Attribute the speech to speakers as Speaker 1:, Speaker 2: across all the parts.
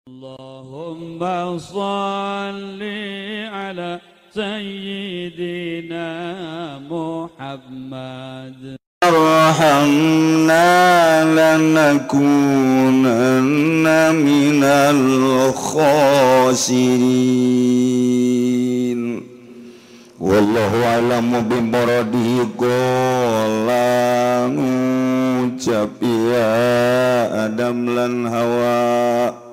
Speaker 1: Allahumma salli ala sayyidina Muhammad.
Speaker 2: Arhamna lanakunanna minal khasirin. Wallahu a'lamu bimuradihi. Qala ngucap ya Adam lan Hawa,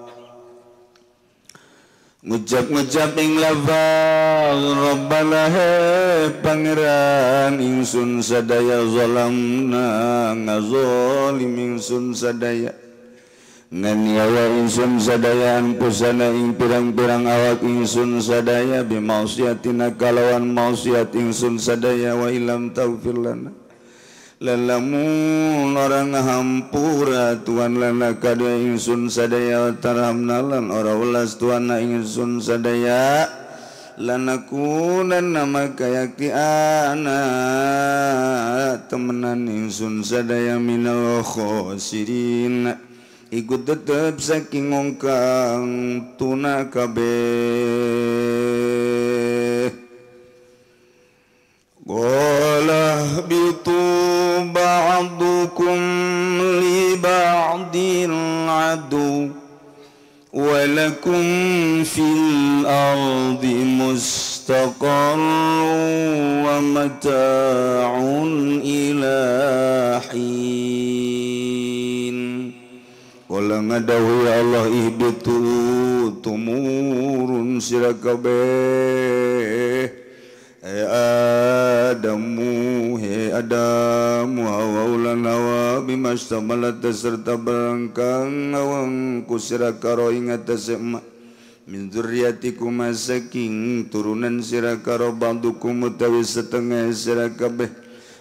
Speaker 2: ngucap-ngucap ing lafal Rabbana he pangeran ingsun sadaya zalamna ngazalim ingsun sadaya nganiawa ingsun sadaya anpusana ing pirang-pirang awak ingsun sadaya bimausiatina kalawan mausiat ingsun sadaya wa ilam taufir lana lalamun orang hampura Tuhan lana kada ingsun sadaya tarhamnalan ora ulas Tuhan na ingsun sadaya lanakunan nama kayakti anak temenan ingsun sadaya minal khosirin ikut tetep saking ngongkang tuna kabeh. Qala bitu ba'dukum li ba'din adu walakum fil ardi mustaqarrun wa mata'un ila hin. Qala ngadawi Allah ihbitu tumurun sirakabeh Adamu Hawa ulan Hawa bimastamalat serta berangkang awang kusira karo ingat tasema min dzurriyyatikum saking turunan sira karo bandukum utawi setengah sira kabeh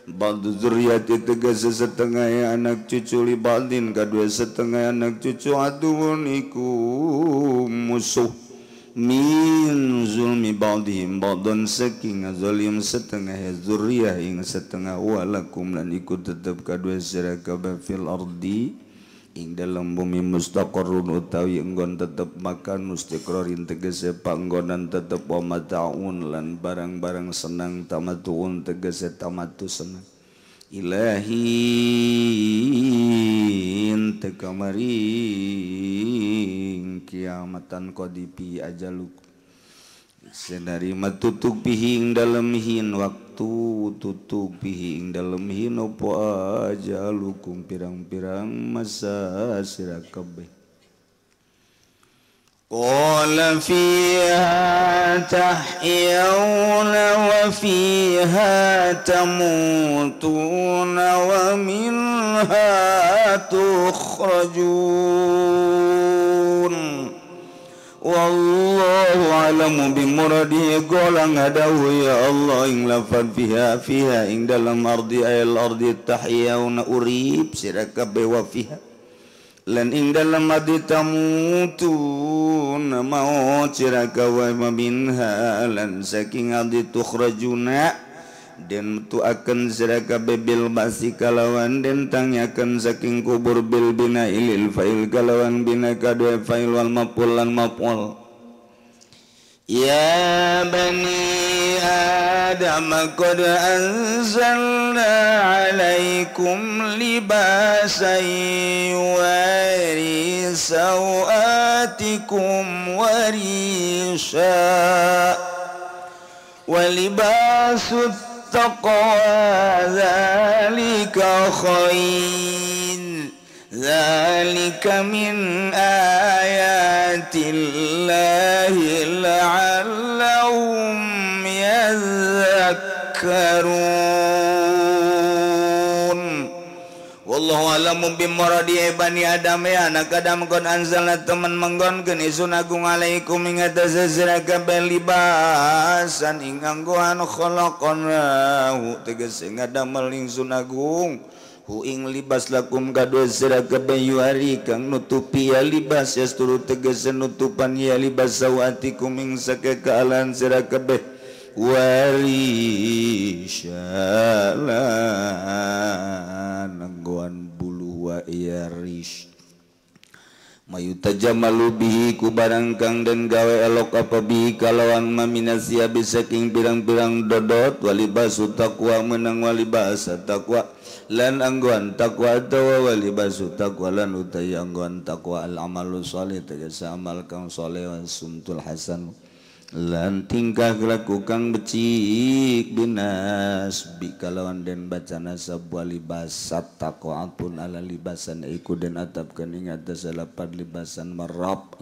Speaker 2: bandu dzurriyyati tegas setengah anak cucu li baldin kadua setengah anak cucu aduun iku musuh min zulmi ba'dihim ba'dan saking zalim setengah zuriyah ing setengah walakum lan ikut tetep kadua sira kabeh fil ardi ing dalam bumi mustaqarrun utawi enggon tetep makan mustiqrarin tegese panggonan tetep wa mataun lan barang-barang senang tamatuun tegese tamatu senang ilahin tekamaring kiamatan qadipi ajaluk senari matutuk pihing dalam hin waktu tutuk pihing dalam hin opo ajalukum pirang-pirang masa sira kabeh. Qala fiha tahyawna wa fiha tamutuna wa minha tukhrajun. Wallahu a'lamu bimuradihi. Qala ngadawu ya Allah ing lafad fiha ing dalam ardi ayal ardi tahyawna urib sira kabeh wa fiha lan ing dalam ardi tamutun maut sira kabeh minha lan saking ardi tukhrajuna den tu akan sira kabeh bil basi kalawan den tangyakan saking kubur bil bina ilil fa'il kalawan bina kadua fa'il wal maf'ul lan maf'ul. Ya bani Adam qad anzalna alaikum libasan yuwari sawatikum warisha wa libasut taqwa dzalika khair dzalika min ayatillahi la'allahum yadhakkarun. Wallahu a'lamu bimuradi bani Adam ya anak Adam qad anzalna teman manggonkeun isun agung alaikum ing atase sira kabeh libasan ing anggoan khalaqnahu tegese ngadamel ingsun agung hu ing libas lakum kadua sira kabeh yuari kang nutupi ya libas yasturu tegese nutupan ya libas sawatikum ing sakekaalan sira kabeh warisyalan nanggoan bulu wa irish mayutajamalu bihi ku barang kang den gawe elok apa bihi kalawan maminasia bisaking pirang-pirang dodot walibasu taqwa menang walibasa taqwa lan angguan taqwa atawa walibasu taqwa lan utai angguan taqwa al amalu sholih tegese amal kang sholih wa sumtul hasan lan tingkah laku kang becik binas bi kalawan den bacana sabwa libasat taqwaatun ala libasan iku den atapkeun ing atas lapad libasan marab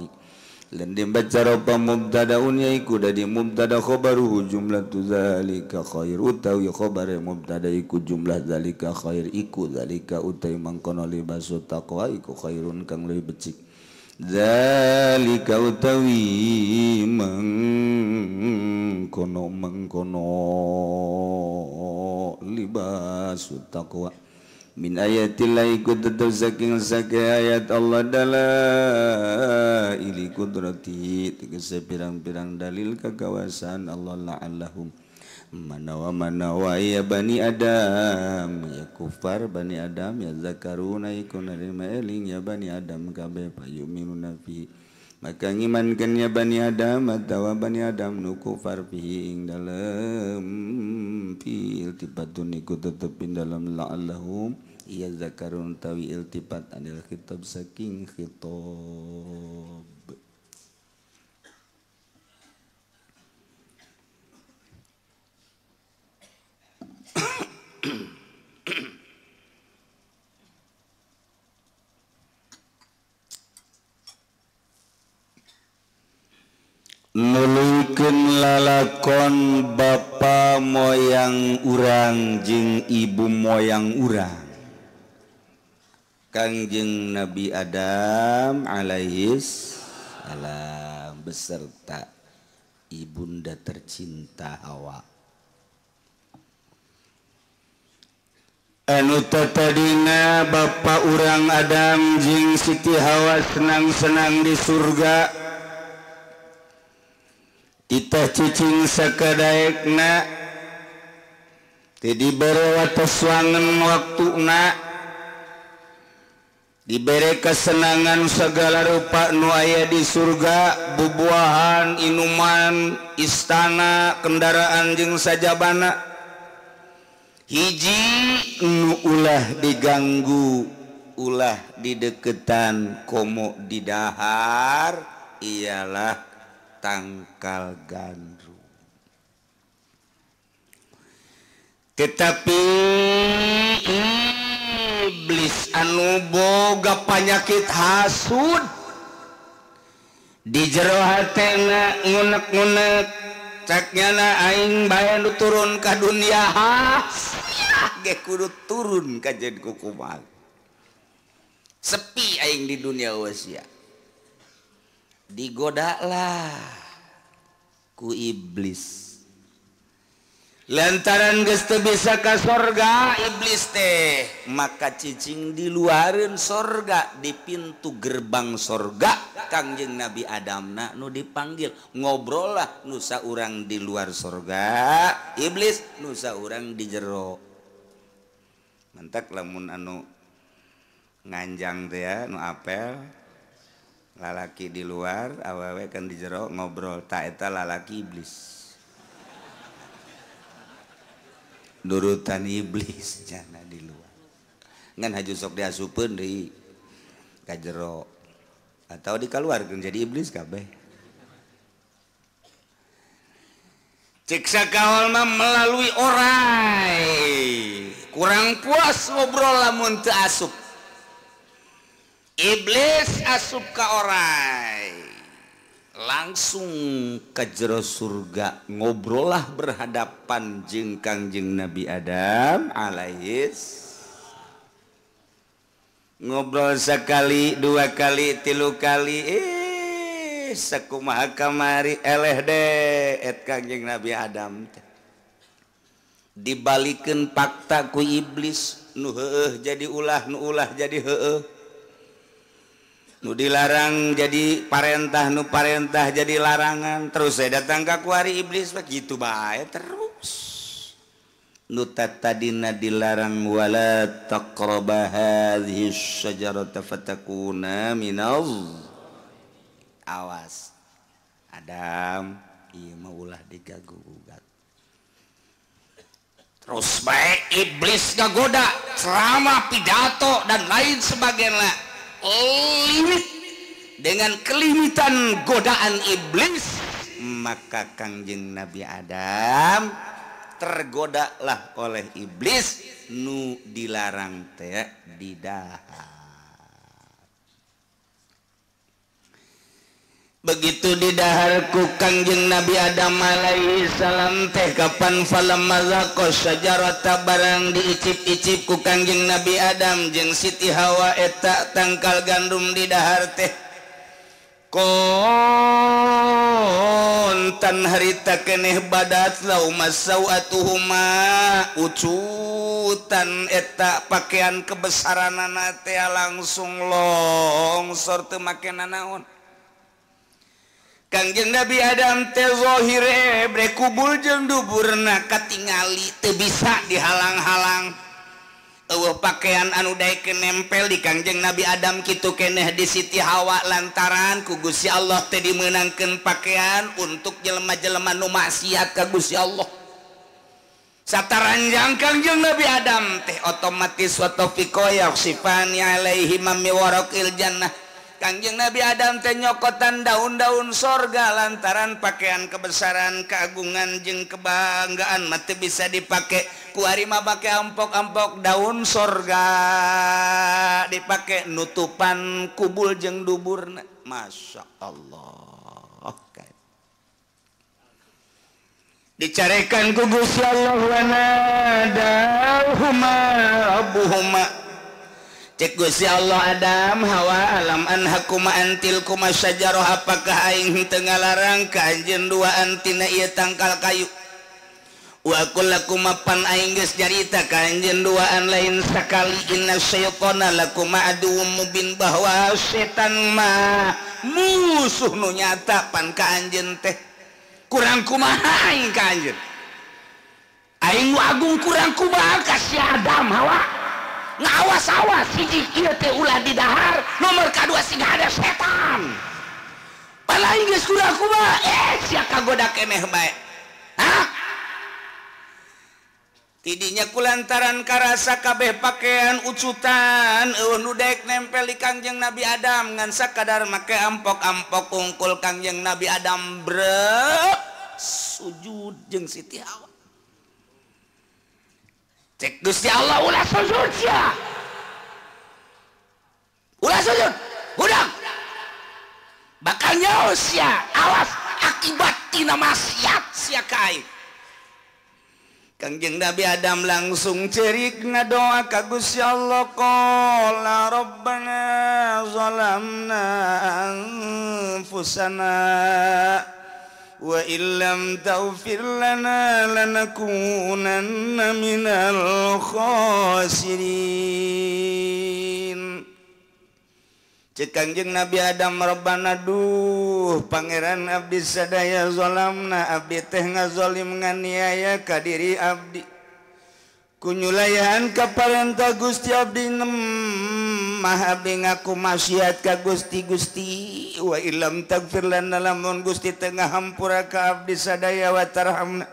Speaker 2: lan den baca ropa mubtadaun yaiku dadi mubtada khabaruhu jumlatu zalika khair utawi khabare mubtada iku jumlah zalika khair iku zalika utai mangkono libasu taqwa iku khairun kang leuwih becik zalika utawi mangkono libasu taqwa min ayatillahi kudu saking ayat Allah dalaili kudrati tegese pirang-pirang dalil kekawasan Allah la'allahum manawa ya bani adam ya kufar bani adam ya zakaruna ikun nerima eling ya bani adam kabeh payuminuna fi maka ngimankeun ya bani adam atawa bani adam nu kufar fi ing dalem fi iltifatun iku tetepin dalam la'allahum ya zakarun tawi iltifat anil khitab saking khitab nuluykeun lalakon bapa moyang urang jeung ibu moyang urang Kangjeng Nabi Adam alaihis salam beserta ibunda tercinta Hawa anu tadina bapa urang Adam jeung Siti Hawa senang-senang di surga itah cicing sakadaekna teu dibere wates wangen waktuna dibere kesenangan segala rupa nu aya di surga bubuahan inuman istana kendaraan jeung sajabana hiji nu ulah diganggu ulah dideketan komo didahar ialah tangkal gandrung tetapi iblis anu boga panyakit hasud di jero hatena ngunek-ngunek caknyana aing bae nu turun ka dunia ge kudu turun ka jeung kukumaha sepi aing di dunia wasia digodalah ku iblis lantaran geus teu bisa ka sorga iblis teh maka cicing di luareun sorga di pintu gerbang sorga Kangjeng Nabi Adamna nu dipanggil ngobrol lah nu saurang di luar sorga iblis nu saurang di jero mantak lamun anu nganjang teh ya nu apel lalaki di luar awewe kan di jero ngobrol tak eta lalaki iblis nurutan iblis jana di luar ngan haju sok diasupeun deui ka jero atau dikaluarkeun jadi iblis kabeh cek sakaol mah melalui orai kurang puas ngobrol lamun teu asup iblis asup ka orai langsung ka jero surga ngobrol lah berhadapan jeung Kangjeng Nabi Adam alaihis ngobrol sekali dua kali tilu kali sakumaha kamari eleh deh et Kangjeng Nabi Adam dibalikeun fakta ku iblis nu heueuh jadi ulah nu ulah jadi heueuh nu dilarang jadi parentah nu parentah jadi larangan terus saya datang ka kuari iblis begitu bae terus nu tadina dilarang wala taqraba hadhihi syajarata fatakuna minaz awas Adam ieu mah ulah digagugat. Terus baik iblis ngagoda ceramah pidato dan lain sebagainya limit dengan kelimitan godaan iblis, maka Kangjeng Nabi Adam tergodalah oleh iblis nu dilarang teh di dahar. Begitu di dahar ku Kangjeng Nabi Adam alaihi salam teh kapan falamma zaqa syajarata barang diicip-icip ku Kangjeng Nabi Adam jeung Siti Hawa eta tangkal gandum di dahar teh kontan harita keneh badat lauma sauatuhuma ucutan eta pakaian kebesaranana teh langsung longsor teu make nanaon. Kangjeng Nabi Adam teh zahire bre kubul jeung duburna katingali teu bisa dihalang-halang. Eueuh pakaian anu daekeun nempel di Kangjeng Nabi Adam kitu keneh di Siti Hawa lantaran ku Gusti Allah teh dimeunangkeun pakaian untuk jelema-jelema nu maksiat ka Gusti Allah. Sataranjang Kangjeng Nabi Adam teh otomatis wa taufiqo yaksifani alaihi mami waraqil jannah. Kangjeng Nabi Adam teh nyokotan daun-daun sorga lantaran pakaian kebesaran, keagungan jeung kebanggaan mah teu bisa dipake ku ari mah pake ampok-ampok daun sorga dipake nutupan kubul jeung duburna. Masya Allah. Dicarekan ku Gusti Allah wa nadahuma rabbuhuma. Cek Gusti Allah Adam Hawa alam anhakuma antil kuma syajarah apakah aing teu ngalarang ka anjeun duaan tina ieu tangkal kayu. Wa aqul lakum pan aing geus jarita ka anjeun duaan lain sakali inna syaitana lakum aduwwum mubin bahwa setan mah musuh nu nyata pan ka anjeun teh. Kurang kumaha aing ka anjeun. Aing nu agung kurang kumaha ka si Adam Hawa. Ngawas-awas hiji kieu teh ulah di dahar, nomor kadua sing ada setan. Palain geus kurang kumaha sia kagoda keneh bae. Hah? Tidinya kulantaran karasa kabeh pakaian ucutan eueuh nu daek nempel di Kangjeng Nabi Adam ngan sakadar make ampok-ampok ungkul Kangjeng Nabi Adam brek sujud jeung Siti Hawa. Cek Gusti Allah ulah sujud sia. Ulah sujud. Budang. Bakal nyaos sia. Awas akibat tina maksiat sia kae. Kangjeng Nabi Adam langsung cerik ngadoa ka Gusti Allah qala rabbana zalamna anfusana wa illam taghfir lana lanakunanna minal khasirin. Cek Kangjeng Nabi Adam Rabbana duh pangeran abdi sadaya zalamna abdi teh ngazolim nganiaya ka diri abdi kunyulayan ka parentah Gusti abdi mah abdi ngaku maksiat ka Gusti wa illam tagfir lana lamun Gusti teu ngahampura ka abdi sadaya wa tarhamna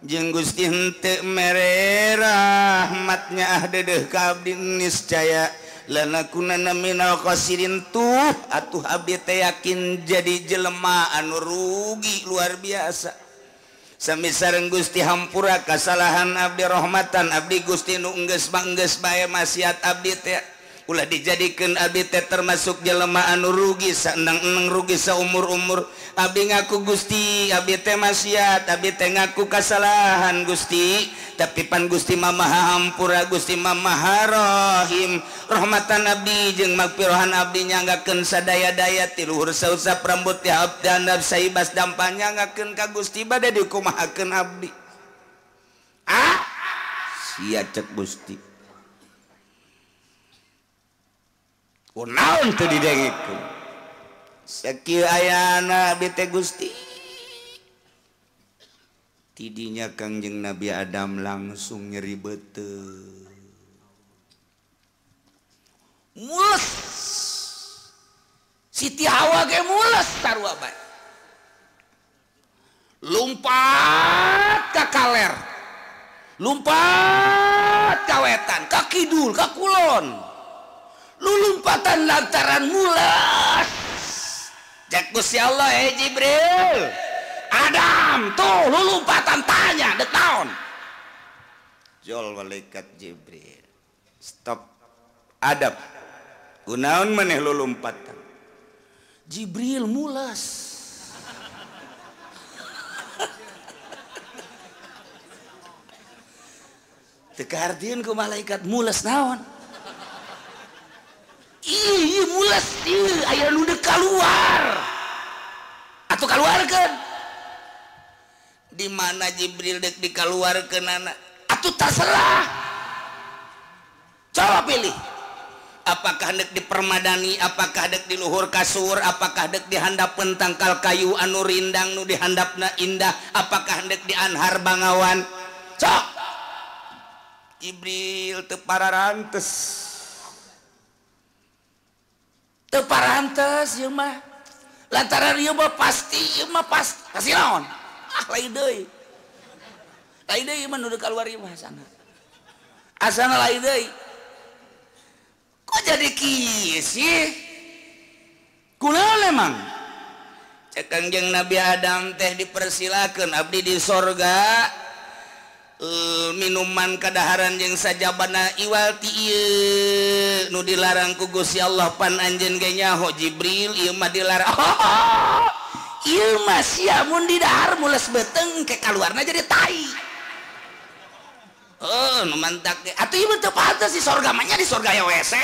Speaker 2: jeung Gusti henteu mere rahmatnya deudeuh ka abdi niscaya lanakunanna minal khasirin tuh atuh abdi teh yakin jadi jelema anu rugi luar biasa. Sami sareng Gusti hampura kasalahan abdi rahmatan abdi Gusti nu enggeus bae maksiat abdi teh ulah dijadikeun abdi teh termasuk jelema anu rugi saendang-endang rugi saumur-umur. Abdi ngaku Gusti abdi teh maksiat abdi teh ngaku kasalahan Gusti tapi pan Gusti mah maha hampura Gusti mah maha rahim. Rahmatan abdi jeung magfirahan abdi nyanggakeun sadaya-daya ti luhur sausap rambut ti abdi handap saibas dampah nyanggakeun ka Gusti bade dikumahakeun abdi. Sia cek Gusti. Kunaon teu didengikeun. Sakieu ayana abdi teh Gusti. Tidinya Kangjeng Nabi Adam langsung nyeri beuteuh.
Speaker 3: Siti Hawa ge mules sarua bae. Lumpat ka kaler. Lumpat ka wetan, ka kidul, ka kulon. Lulumpatan lantaran mules. Cek Gusti Allah Jibril. Adam tuh lulumpatan tanya dek naon. Jol malaikat Jibril. Stop. Adam. Kunaon maneh lulumpatan. Jibril mules. Tekartieun ku malaikat mules naon? Iya mules ieu aya nu deuk kaluar. Atuh kaluarkeun. Di mana Jibril deuk dikaluarkeun anak? Atuh terserah. Coba pilih. Apakah hendak dipermadani, apakah hendak di luhur kasur, apakah hendak dihandapkeun tangkal kayu anu rindang nu dihandapna indah, apakah hendak di anhar bangawan. Cok. Jibril teu pararantes. Teu parantes ieu mah. Lantaran ieu mah pasti, ieu mah pasti naon? Ah lain deui. Lain deui mah nu deuk kaluar ieu mah asana. Asana lain deui. Kok jadi kieu sih? Kunaon emang? Cek Kangjeng Nabi Adam teh dipersilakeun abdi di sorga. Minuman kadaharan jeung sajabana iwal ti ieu nu dilarang ku Gusti Allah pan anjeun ge nyaho Jibril ieu mah dilarang. Ieu mah sia mun di dahar mules beuteng ke kaluarna jadi tai. Nu mantak ge atuh ieu teu pantes di sorga mah nya di sorga aya WC.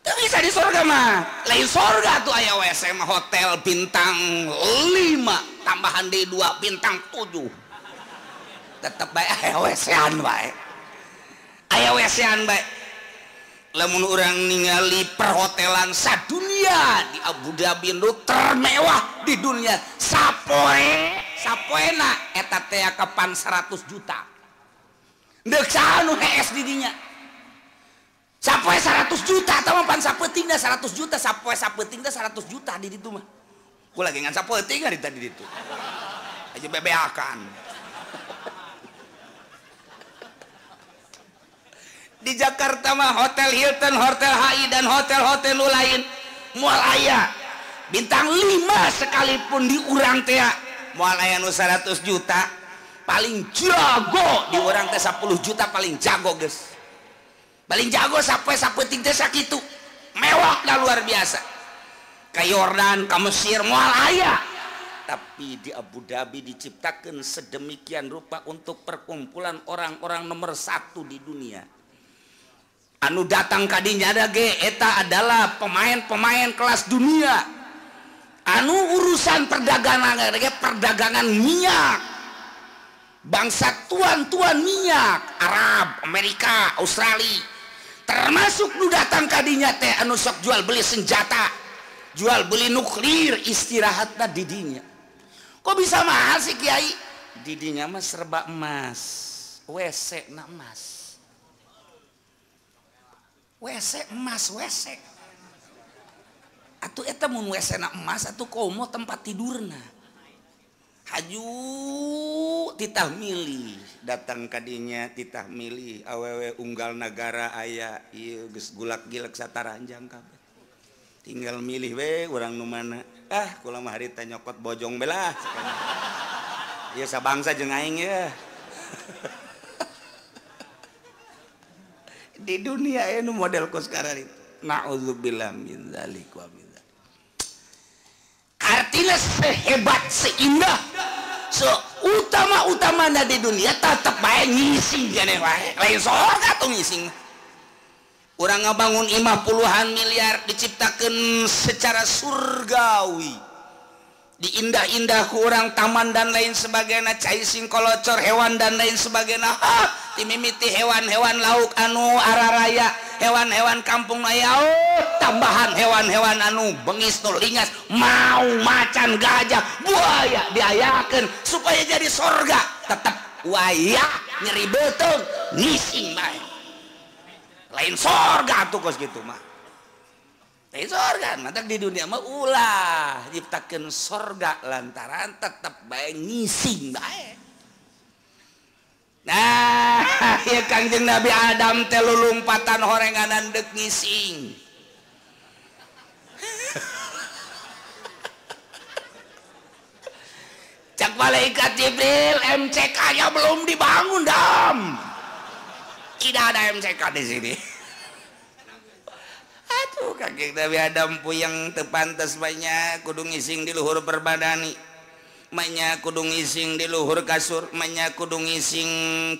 Speaker 3: Teu bisa di sorga mah. Lain sorga atuh aya WC mah hotel bintang 5 tambahan di 2 bintang 7. Tetep bae aya WC-an bae. Aya WC-an bae. Lamun urang ningali perhotelan sadunia di Abu Dhabi nu termewah di dunia, sapoena eta teh kapan 100 juta. Deuk saha nu hees di dinya? Sapoe 100 juta atau pan sapeutingna 100 juta, sapoe sapeutingna 100 juta di ditu mah. Ku lagi ngan sapeuting di tadi ditu. Aja bebeakan. Di Jakarta mah hotel Hilton, hotel HI dan hotel-hotel nu lain moal aya bintang 5 sekalipun di urang teh moal aya nu 100 juta paling jago di urang teh 10 juta paling jago geus. Paling jago sapoe sapeuting teh sakitu. Mewah da luar biasa. Ka Yordan, ka Mesir moal aya. Tapi di Abu Dhabi diciptakeun sedemikian rupa untuk perkumpulan orang-orang nomor 1 di dunia. Anu datang kadinya ada ge eta adalah pemain-pemain kelas dunia. Anu urusan perdagangan ge perdagangan minyak. Bangsa tuan-tuan minyak, Arab, Amerika, Australia. Termasuk nu datang kadinya teh anu sok jual beli senjata, jual beli nuklir, istirahatna di dinya. Kok bisa mahal sih Kiai? Di dinya mah serba emas. WC na emas. WC emas WC. Atuh eta mun WC na emas atuh komo tempat tidurna. Haju titah milih datang kadinya titah milih awewe unggal negara aya ieu geus gulak-gilek sataranjang kabeh. Tinggal milih we urang nu mana. Kula mah harita nyokot bojong belah. Ieu sabangsa jeung aing ya. Di dunia ini model kos sekarang itu. Na'udzubillah min dzalik wa min dzalik. Artinya sehebat, seindah, seutama-utamanya di dunia tetap bae ngising gane wae. Lain sorga tuh ngising. Urang ngabangun imah puluhan miliar diciptakeun secara surgawi. Diindah-indah ku urang taman dan lain sebagainya, cai sing kolocor hewan dan lain sebagainya. Timimiti hewan-hewan lauk anu araraya, hewan-hewan kampung aya, tambahan hewan-hewan anu bengis nu lingas, mau macan gajah buaya diayakeun supaya jadi sorga. Tetep waya nyeri beuteung ngising bae. Lain sorga tuh kos gitu mah. sorga mata di dunia mah ulah ciptakeun sorga lantaran tetep bae ngising bae. Nah, ya Kangjeng Nabi Adam teh lulumpatan horenganan deuk ngising. Cak malaikat Jibril, MCK-nya belum dibangun, Dam. Tidak ada MCK di sini. Aduh, Kangjeng Nabi Adam puyeng teu pantes banyak kudu ngising di luhur perbadani. Manya kudu ngising di luhur kasur, manya kudu ngising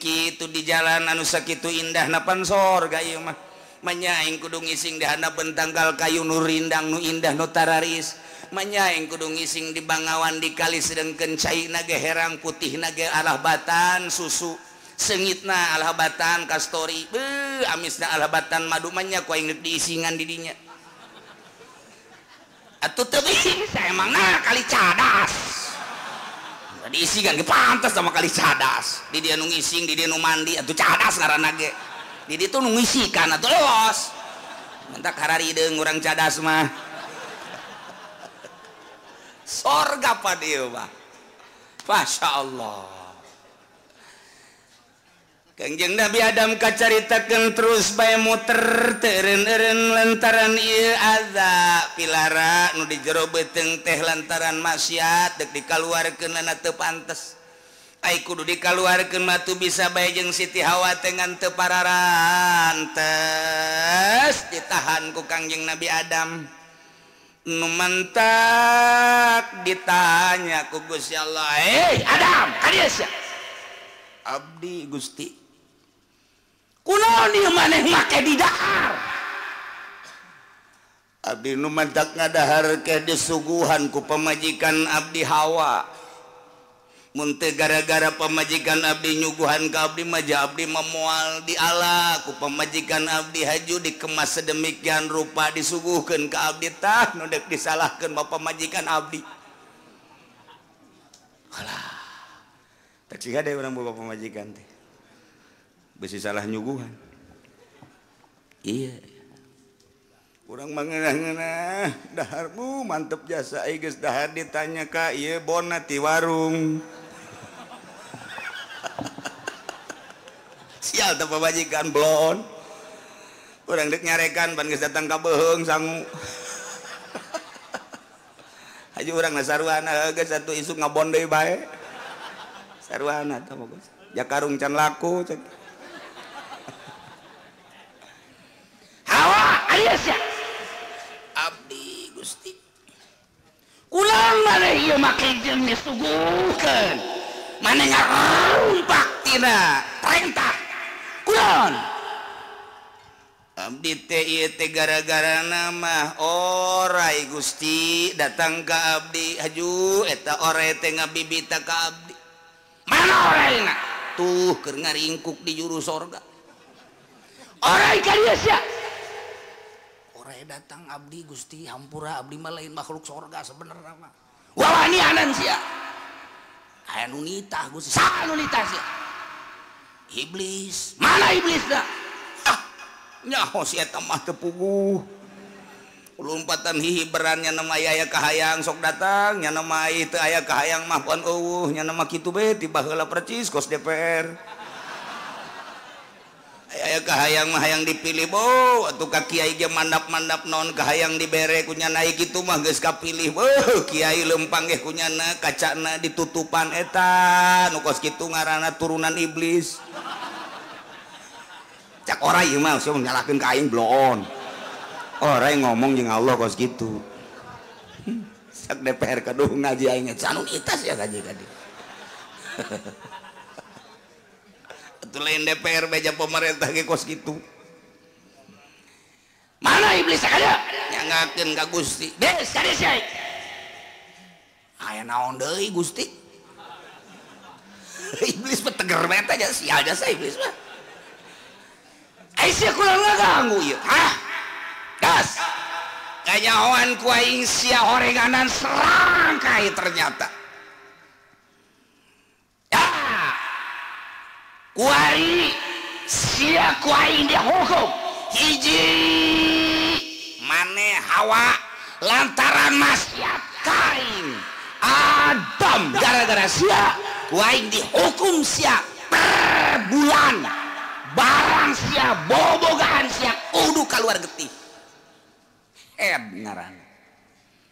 Speaker 3: kitu di jalan anu sakitu indah napan sorga ieu mah. Manya aing kudu ngising di handap bentanggal kayu nu rindang nu indah nu tararis. Manya aing kudu ngising di bangawan di kali sedengkeun caina ge herang putihna ge alahbatan susu. Seungitna alahbatan kastori. Amisna alahbatan madu manya ku aing diisingan di dinya. Atuh teu bisa emangna kali cadas. Diisi kan pantas sama kali cadas di dia nu ngising di dia nu mandi atuh cadas ngaranna ge di ditu nu ngisikan atuh leos mentak hararideung urang cadas mah sorga pa dieu mah masyaallah. Kangjeng Nabi Adam kacaritakeun terus bae muter teureun-eureun lantaran ieu azab pilara nu di jero beuteung teh lantaran maksiat deuk dikaluarkeunna teu pantes. Ai kudu dikaluarkeun mah tu bisa bae jeung Siti Hawa teh ngan teu pararantes ditahan ku Kangjeng Nabi Adam. Nu mantak ditanya ku Gusti Allah, Adam, kadieu sia?" "Abdi Gusti." "Kunaon ieu maneh make di dahar?" "Abdi nu mantak ngadahar ke disuguhan ku pamajikan abdi Hawa. Mun teu gara-gara pamajikan abdi nyuguhan ka abdi mah abdi memoal diala ku pamajikan abdi haju dikemas sedemikian rupa disuguhkeun ka abdi tah nu deuk disalahkeun ba pamajikan abdi." Alah. Tak siga deh urang boga pamajikan teh. Besi salah nyuguhan. Iya. Urang mangeunah-ngeunah, daharmu mantep jasa ai geus dahar ditanya ka ieu bona ti warung. Sial teh pamajikan blon. Urang deuk nyarekan pan geus datang ka beheung sangu. Haji urang na sarwana geus atuh isuk ngabon deui bae. Sarwana teh bagus. Jakarung can laku cek. Hawa alias ya abdi Gusti. Kulang maneh ieu make jeung disuguhkeun. Maneh ngarumpak tina perintah. Kunaon? Abdi teh ieu teh gara-garana mah orai Gusti datang ka abdi haju eta ore teh ngabibita ka abdi. Mana oraina? Tuh keur ngaringkuk di juru sorga. Orai ka dieu sia? Orai datang abdi Gusti, hampura abdi mah lain makhluk sorga sebenarnya mah. Wawanianan sia. Aya nu nitah Gusti. Saha nu nitah sia? Iblis. Mana iblisna? Nyaho si eta mah teu puguh. Lompatan hihiberan nya nama aya kahayang sok datang, nya nama teu aya kahayang mah pun eueuh, nya nama kitu bae tiba heula percis kos DPR. Aya kahayang mah hayang dipilih bo, atuh ka kiai ge mandap-mandap naon kahayang dibere ku nya naik kitu mah geus kapilih. Beuh, kiai leumpang ge ku nyana kacana ditutupan eta, nu kos kitu ngaranna turunan iblis. Cak ora ieu mah sok nyalakeun ka aing bloon. Orang ngomong jeung Allah kos gitu. Sak DPR kaduh ngaji aing anu itas ya ngaji ka dieu. Atuh lain DPR beja pemerintah ge kos gitu. Mana iblis sakada? Nyangakeun ka Gusti. Des kade sia. Aya naon deui Gusti? Iblis mah teger bae teh sia aja sa iblis mah. Ai sia kula ngaganggu ieu. Hah? Das kanyahoan ku aing sia horenganan serangkai ternyata. Ya kuari sia ku aing dihukum hiji maneh Hawa lantaran maksiat kain Adam gara-gara sia kuaing dihukum sia per bulan barang sia bobogaan sia kudu keluar getih ngaran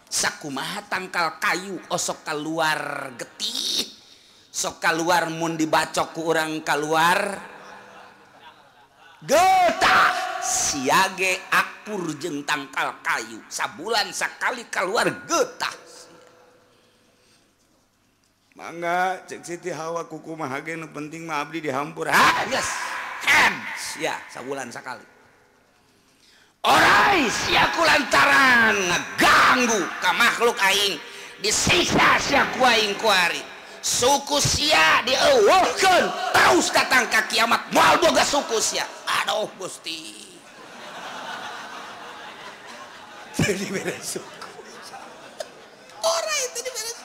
Speaker 3: sakumaha tangkal kayu osok keluar getih sok keluar mun dibacok ku urang keluar getah siage akur jeung tangkal kayu sabulan sakali keluar getah mangga cek Siti Hawa kukumaha ge nu penting mah abdi dihampur geus sia sabulan sakali orai sia kulantaran ngaganggu ka makhluk aing disiksa sia ku aing kuari suku sia dieuweuhkeun terus datang ka kiamat moal boga suku sia aduh Gusti jadi beres suku orai itu diberes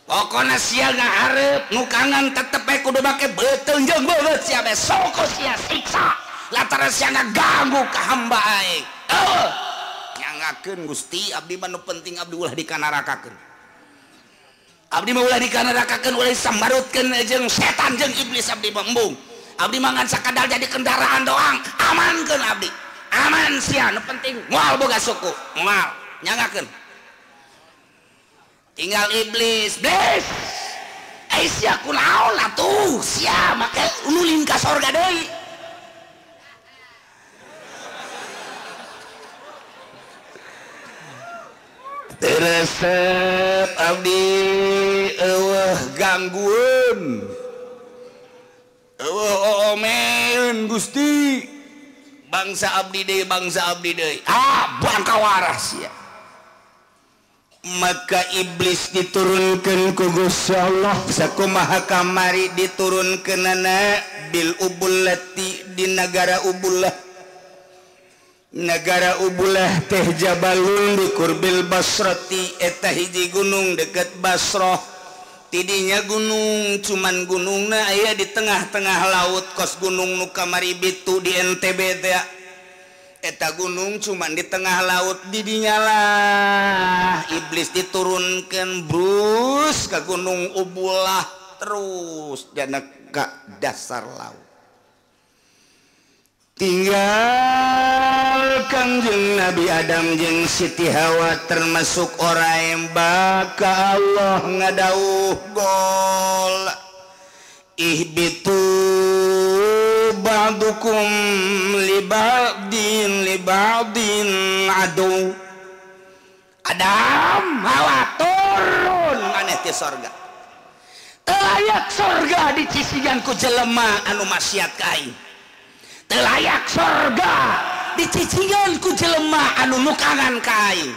Speaker 3: pokona sia ngaharep nu kangen tetep we kudu make beuteung jeung beuleut sia be suku sia siksa lantaran sia ngaganggu ka hamba aing nyangakeun Gusti abdi mah nu penting abdi ulah dikanarakakeun abdi mah ulah dikanarakakeun ulah disambarutkeun jeung setan jeung iblis abdi embung abdi mah ngan sakadar jadi kendaraan doang amankeun abdi aman sia nu penting moal boga suku moal nyangakeun tinggal iblis sia kunaon atuh sia make ulin ka sorga deui resep abdi eueuh ganggueun eueuh omeun Gusti bangsa abdi deui bangka waras ya maka iblis diturunkeun ku Gusti Allah sakumaha kamari diturunkeunana bil ubullati di negara Ubulah teh Jabalun di Kurbil Basrati eta hiji gunung deket Basrah tidinya gunung cuman gunungna aya di tengah-tengah laut kos gunung nu kamari bitu di NTB teh eta gunung cuman di tengah laut didinya lah iblis diturunkeun brus ka gunung Ubulah terus dana ka dasar laut tinggal Kangjeng Nabi Adam jeung Siti Hawa termasuk orang yang baka Allah ngadauh gol ihbitu ba'dukum li ba'din adu Adam Hawa turun maneh ti sorga layak sorga dicicigan ku jelema anu maksiat ka aing layak sorga dicicigan ku jelema anu nukangan ka aing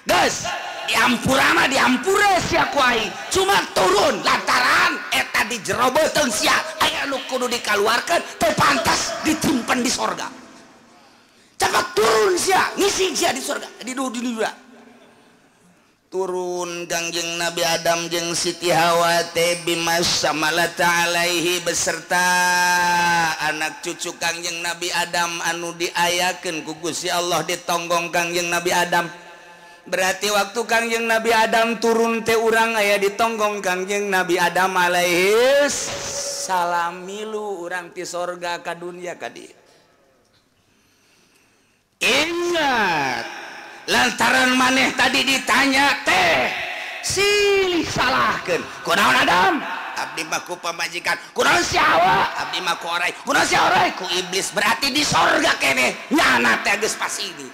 Speaker 3: geus diampura mah diampura sia ku aing cuma turun lantaran eta di jero beuteung sia aya anu kudu dikaluarkeun teu pantas ditimpen di sorga cepat turun sia ngisi sia di sorga di dunia turun Kangjeng Nabi Adam jeung Siti Hawa teh bimasamalata alaihi beserta anak cucu Kangjeng Nabi Adam anu diayakeun ku Gusti Allah ditonggong Kangjeng Nabi Adam berarti waktu Kangjeng Nabi Adam turun teh urang aya ditonggong Kangjeng Nabi Adam alaihi salam milu urang ti sorga ka dunya ka dieu ingat lantaran maneh tadi ditanya teh silih salahkeun kunaon Adam abdi mah ku pamajikan kunaon si Hawa abdi mah ku orai kunaon si orai ku iblis berarti di sorga keneh nyana teh geus pas ini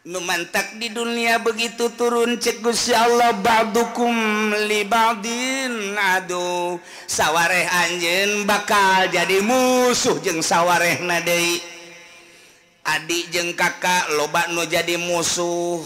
Speaker 3: nu mantak di dunia begitu turun cek Gusti Allah ba'dukum li ba'din adu sawareh anjeun bakal jadi musuh jeung sawarehna deui adik jeung kakak loba nu jadi musuh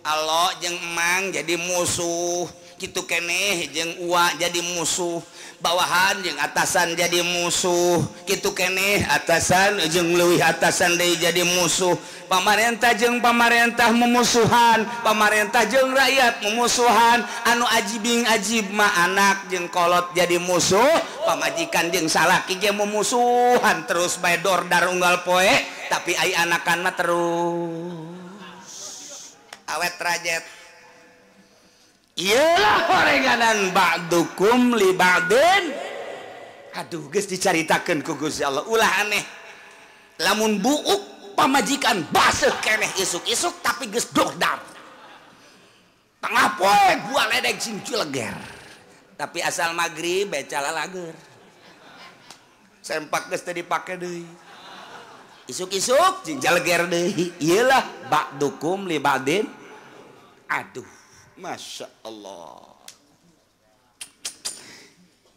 Speaker 3: alo jeung emang jadi musuh kitu keneh jeung uwa jadi musuh bawahan jeung atasan jadi musuh kitu keneh atasan jeung leuwih atasan deui jadi musuh pamarentah jeung pamarentah memusuhan pamarentah jeung rakyat memusuhan anu ajibing ajib mah anak jeung kolot jadi musuh pamajikan jeung salaki ge memusuhan terus bae dor dar unggal poe tapi ai anakan mah terus awet rajet. Iyalah horenganan ba'dukum li ba'din. Aduh geus dicaritakeun ku Gusti Allah ulah aneh. Lamun buuk pamajikan baseuh keneh isuk-isuk tapi geus dordar. Tengah poe gua ledeg sing cileger. Tapi asal magrib baca lalager. Sempak geus teu dipake deui. Isuk-isuk jeung jaleger deui. Iyalah ba'dukum li ba'din. Aduh, Masya Allah.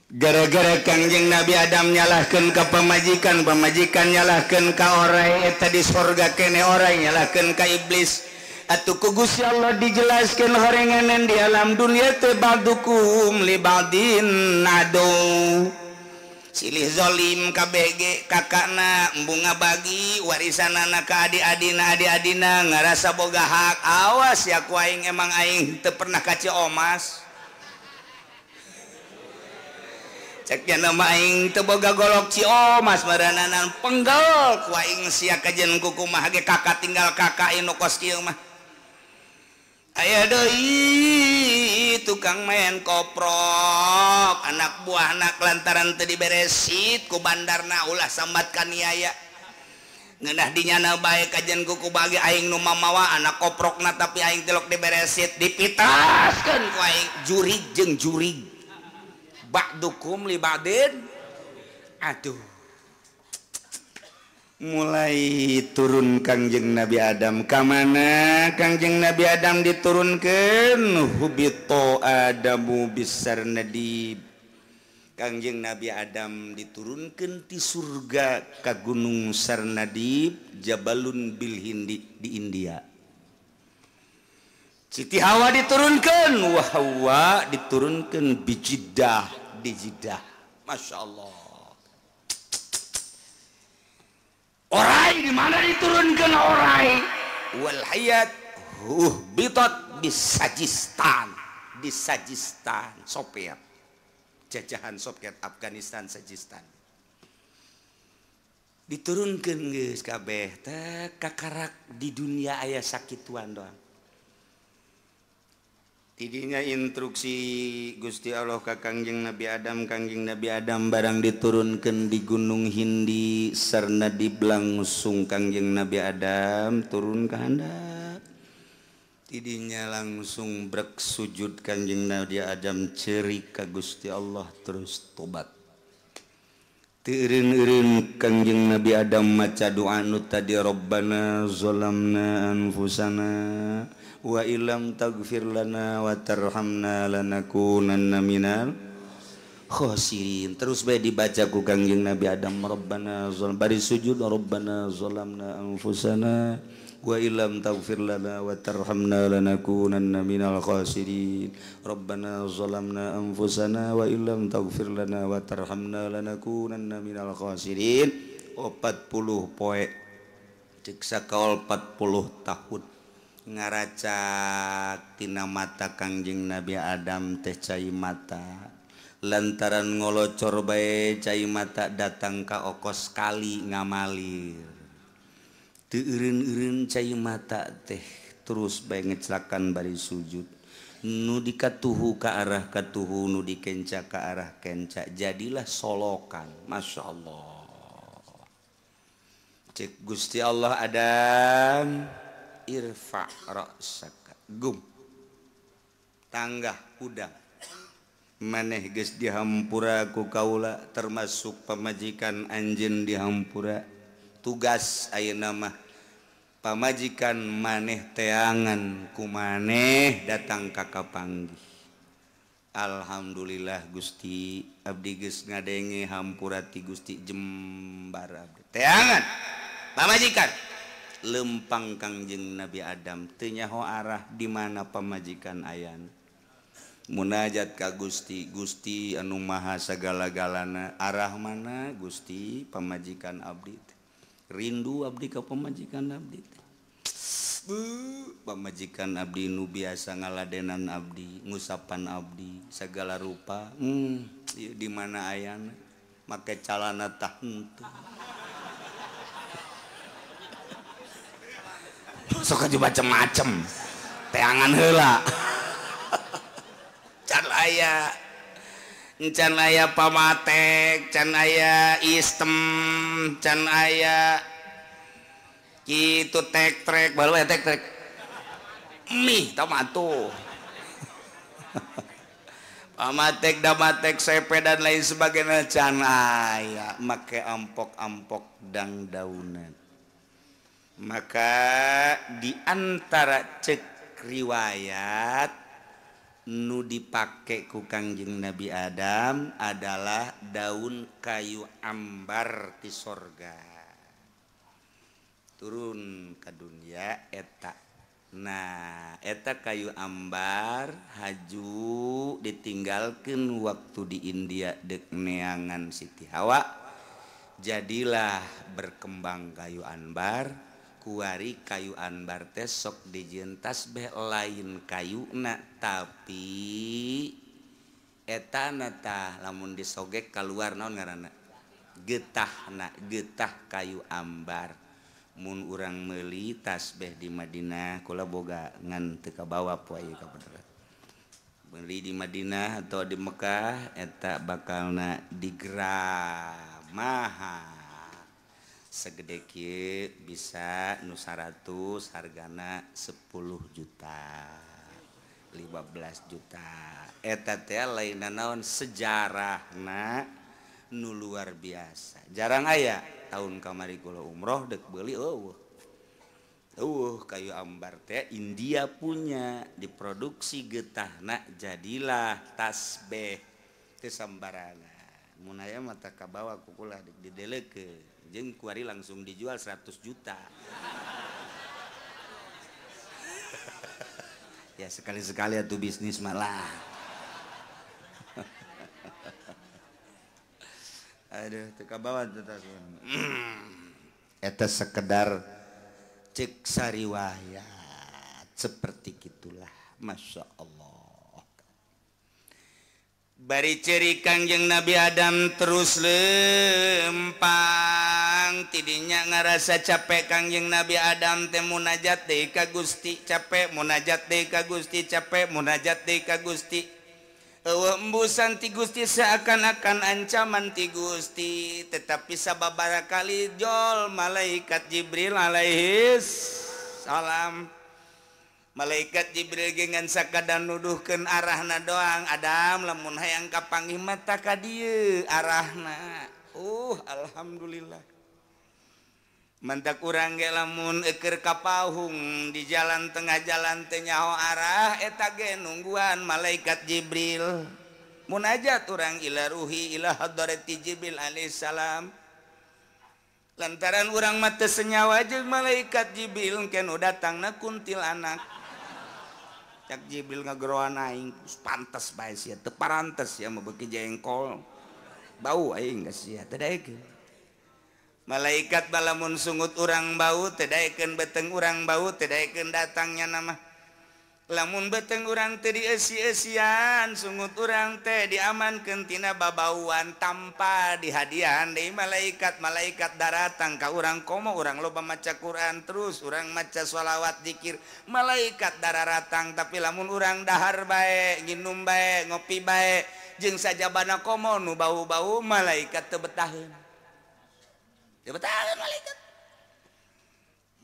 Speaker 3: Gara-gara Kangjeng Nabi Adam nyalahkeun ka pamajikan, pamajikan nyalahkeun ka orai eta di surga kene orai nyalahkeun ka iblis. Atuh ku Gusti Allah dijelaskeun horenganan di alam dunia teh ba'dukum li ba'din adu. Silih zolim ka BG kakakna embung ngabagi warisanana ka adik-adina ngarasa boga hak. Awas ya ku aing emang aing teu pernah ka Ciomas. Ceknya nama aing teu boga golok Ciomas marananan penggel ku aing sia kajen kukumah ge kakak tinggal kakak inu kos kieu mah. Aya deui tukang main koprok anak buah anak lantaran teu diberesit ku bandarna ulah sambat kaniaya. Ngeunah dinyana bae kajen kuku bagi aing nu mamawa anak koprokna tapi aing telok diberesit dipitaskeun ku aing jurig jeung jurig. Ba'dukum li ba'din. Aduh. Mulai turun Kangjeng Nabi Adam ka mana Kangjeng Nabi Adam diturunkeun hubito adamu bisarnadib. Kangjeng Nabi Adam diturunkeun ti surga ka gunung Sarnadib Jabalun bil Hindi di India. Siti Hawa diturunkeun wa Hawa diturunkeun bi Jeddah di Jeddah. Masya Allah. Orai di mana diturunkan orai? Wal hayat bitot di Sajistan, di Sajistan, Soviet, jajahan Soviet Afghanistan Sajistan. Diturunkan geus kabeh teh kakarak di dunia aya sakituan doang. Tidinya instruksi Gusti Allah ka Kangjeng Nabi Adam, Kangjeng Nabi Adam barang diturunkeun di Gunung Hindi sarna diblangsung Kangjeng Nabi Adam turun ka handap. Tidinya langsung brek sujud Kangjeng Nabi Adam ceurik ka Gusti Allah terus tobat. Teu eureun-eureun Kangjeng Nabi Adam maca doa nu tadi Rabbana zalamna anfusana wa illam taghfir lana wa tarhamna lanakunanna minal khosirin. Terus bae dibaca ku Kangjeng Nabi Adam Rabbana zalam bari sujud Rabbana zalamna anfusana wa illam taghfir lana wa tarhamna lanakunanna minal khosirin. Rabbana zalamna anfusana wa illam taghfir lana wa tarhamna lanakunanna minal khosirin. 40 poe cek sakaol 40 tahun ngaracak tina mata Kangjeng Nabi Adam teh cai mata lantaran ngolocor bae cai mata datang ka okos kali ngamalir teu eureun-eureun cai mata teh terus bae ngecelakan bari sujud nu dikatuhu ka arah katuhu nu dikenca ka arah kenca jadilah solokan. Masya Allah. Cek Gusti Allah Adam irfa ra'saka gum tanggah udang maneh geus dihampura ku kaula termasuk pamajikan anjeun dihampura tugas ayeuna mah pamajikan maneh teangan ku maneh datang ka kapanggih. Alhamdulillah Gusti abdi geus ngadenge hampura ti Gusti jembar abdi teangan pamajikan lempang Kangjeng Nabi Adam teu nyaho arah di mana pamajikan ayan munajat ka Gusti Gusti anu maha sagala-galana arah mana Gusti pamajikan abdi rindu abdi ka pamajikan abdi pamajikan abdi nu biasa ngaladenan abdi ngusapan abdi segala rupa di mana ayana make calana tah henteu sok aja macem-macem teangan heula can aya pamatek can aya istem can aya kitu tek-trek baru ya tek-trek mih tamatu pamatek damatek sepe dan lain sebagainya can aya make ampok-ampok dang daunan. Maka di antara cek riwayat nu dipake ku Kangjeng Nabi Adam adalah daun kayu ambar ti sorga turun ke dunia eta. Nah eta kayu ambar haju ditinggalkan waktu di India dek neangan Siti Hawa, jadilah berkembang kayu ambar. Kuari kayu ambar teh sok dijieun tasbih lain kayuna tapi etana tah lamun disogek keluar naon ngaranna getahna getah kayu ambar. Mun urang meuli tasbih di Madinah kula boga ngan teu kabawa poe ka bener. Beli di Madinah atau di Mekah eta bakalna digramaha segede kieu bisa nu 100 hargana 10 juta 15 juta eta teh lainna naon sejarahna nu luar biasa jarang aya tahun kamari kula umroh dek beuli kayu ambar teh India punya diproduksi getahna jadilah tasbih teu sambarangan mun aya mata kabawa ku kula didelekeun jeung kuari langsung dijual 100 juta. Ya sekali-sekali atuh bisnis malah. Aduh teu kabawa teh eta sekedar cek sariwayat seperti gitulah Masya Allah. Bari ceri Kangjeng Nabi Adam terus lempang tidinya ngarasa capek Kangjeng Nabi Adam teh munajat deui ka Gusti capek munajat deui ka Gusti capek munajat deui ka Gusti eueuh embusan ti Gusti seakan-akan ancaman ti Gusti tetapi sababaraha kali jol malaikat Jibril alaihis salam. Malaikat Jibril gengan sakadan nuduhkeun arahna doang Adam lamun hayang kapanggih mata ka dieu arahna. Alhamdulillah. Mantak urang ge lamun eukeur kapauhung di jalan tengah jalan teh nyaho arah eta ge nungguan malaikat Jibril. Munajat urang ila ruhi ila hadrati Jibril alaihissalam. Lantaran urang mah teu senyawa jeung malaikat Jibril kenu datangna kuntilanak. Cak Jibril ngageroan aing pantes bae sia teu parantes ya mah beuki jengkol bau aing geus sia teu daekeun malaikat balamun sungut urang bau teu daekeun beteng urang bau teu daekeun datangnya nama lamun beteng urang teh dieusi-eusian sungut urang teh diamankeun tina babauan tanpa dihadiahan deui malaikat datang ka urang komo urang loba maca Quran terus urang maca shalawat zikir malaikat datang tapi lamun urang dahar bae nginum bae ngopi bae jeung sajabana komo nu bau-bau malaikat teu betaheun malaikat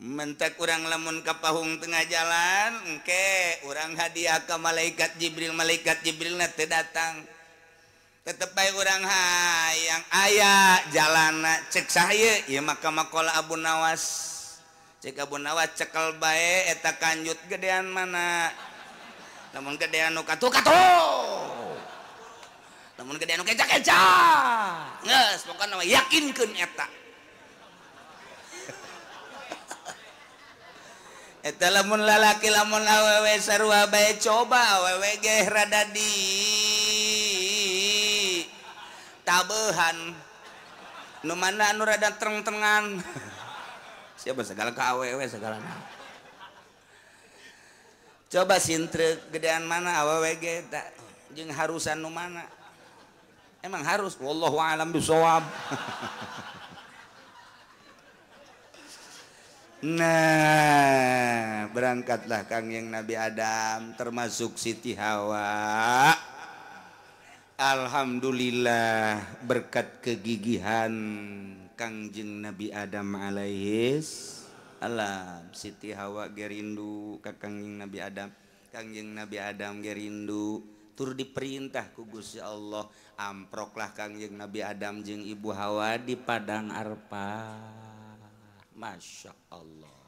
Speaker 3: mentek urang lamun kapahung tengah jalan engke urang hadiah ke malaikat Jibril na teu datang tetep bae urang hayang aya jalanna cek saha ieu maka makola Abu Nawas cek Abu Nawas cekel bae eta kanjut gedean mana lamun gedean nu katu lamun gedean nu keca-keca geus pokona yakinkeun eta eta lamun lalaki lamun awewe sarua bae coba awewe ge rada di tabeuhan nu mana anu rada tereng-terengan siapa segala ka awewe segalana coba sintrek gedean mana awewe ge eta jeung harusan nu mana emang harus wallahu a'lam bishawab Nah, berangkatlah Kangjeng Nabi Adam termasuk Siti Hawa. Alhamdulillah berkat kegigihan Kangjeng Nabi Adam alaihis alam Siti Hawa gerindu ka Kangjeng Nabi Adam. Kangjeng Nabi Adam gerindu tur diperintah ku Gusti Allah amproklah Kangjeng Nabi Adam jeung Ibu Hawa di padang Arfah. Masya Allah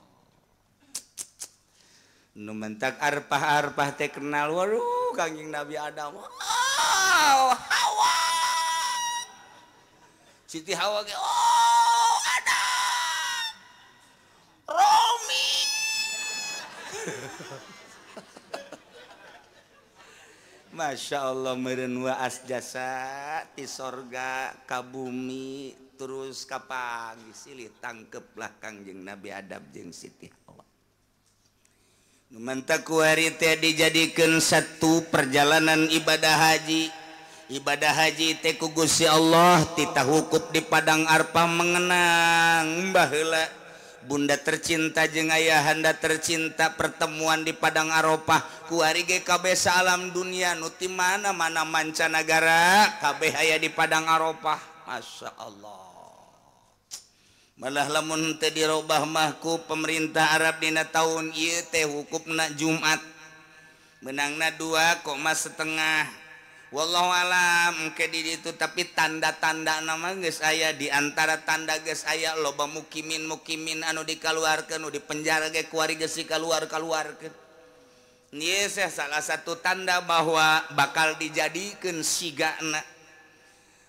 Speaker 3: nu mentak Arfah teh kenal waduh Kangjeng Nabi Adam Hawa Siti Hawa ge Adam Romi Masya Allah meureun waas jasa ti sorga ka bumi terus kapagi silih tangkeplah Kangjeng Nabi Adam jeung Siti Hawa. Nu manta kuari teh dijadikeun satu perjalanan ibadah haji. Ibadah haji teh ku Gusti Allah titahukut di padang Arfah mengenang baheula bunda tercinta jeung ayahanda tercinta pertemuan di padang Arafah kuari ge kabeh alam dunia nu ti mana-mana mancanagara kabeh aya di padang Arafah. Masya Allah malah lamun teu dirobah mah ku pemerintah Arab dina taun ieu teh hukumna Jumat menangna 2,5 wallahu alam ke di ditu tapi tanda-tanda nama geus aya di antara tanda geus aya loba mukimin anu dikaluarkeun nu dipenjara ge kuari geus dikaluarkeun ieu salah satu tanda bahwa bakal dijadikeun sigana.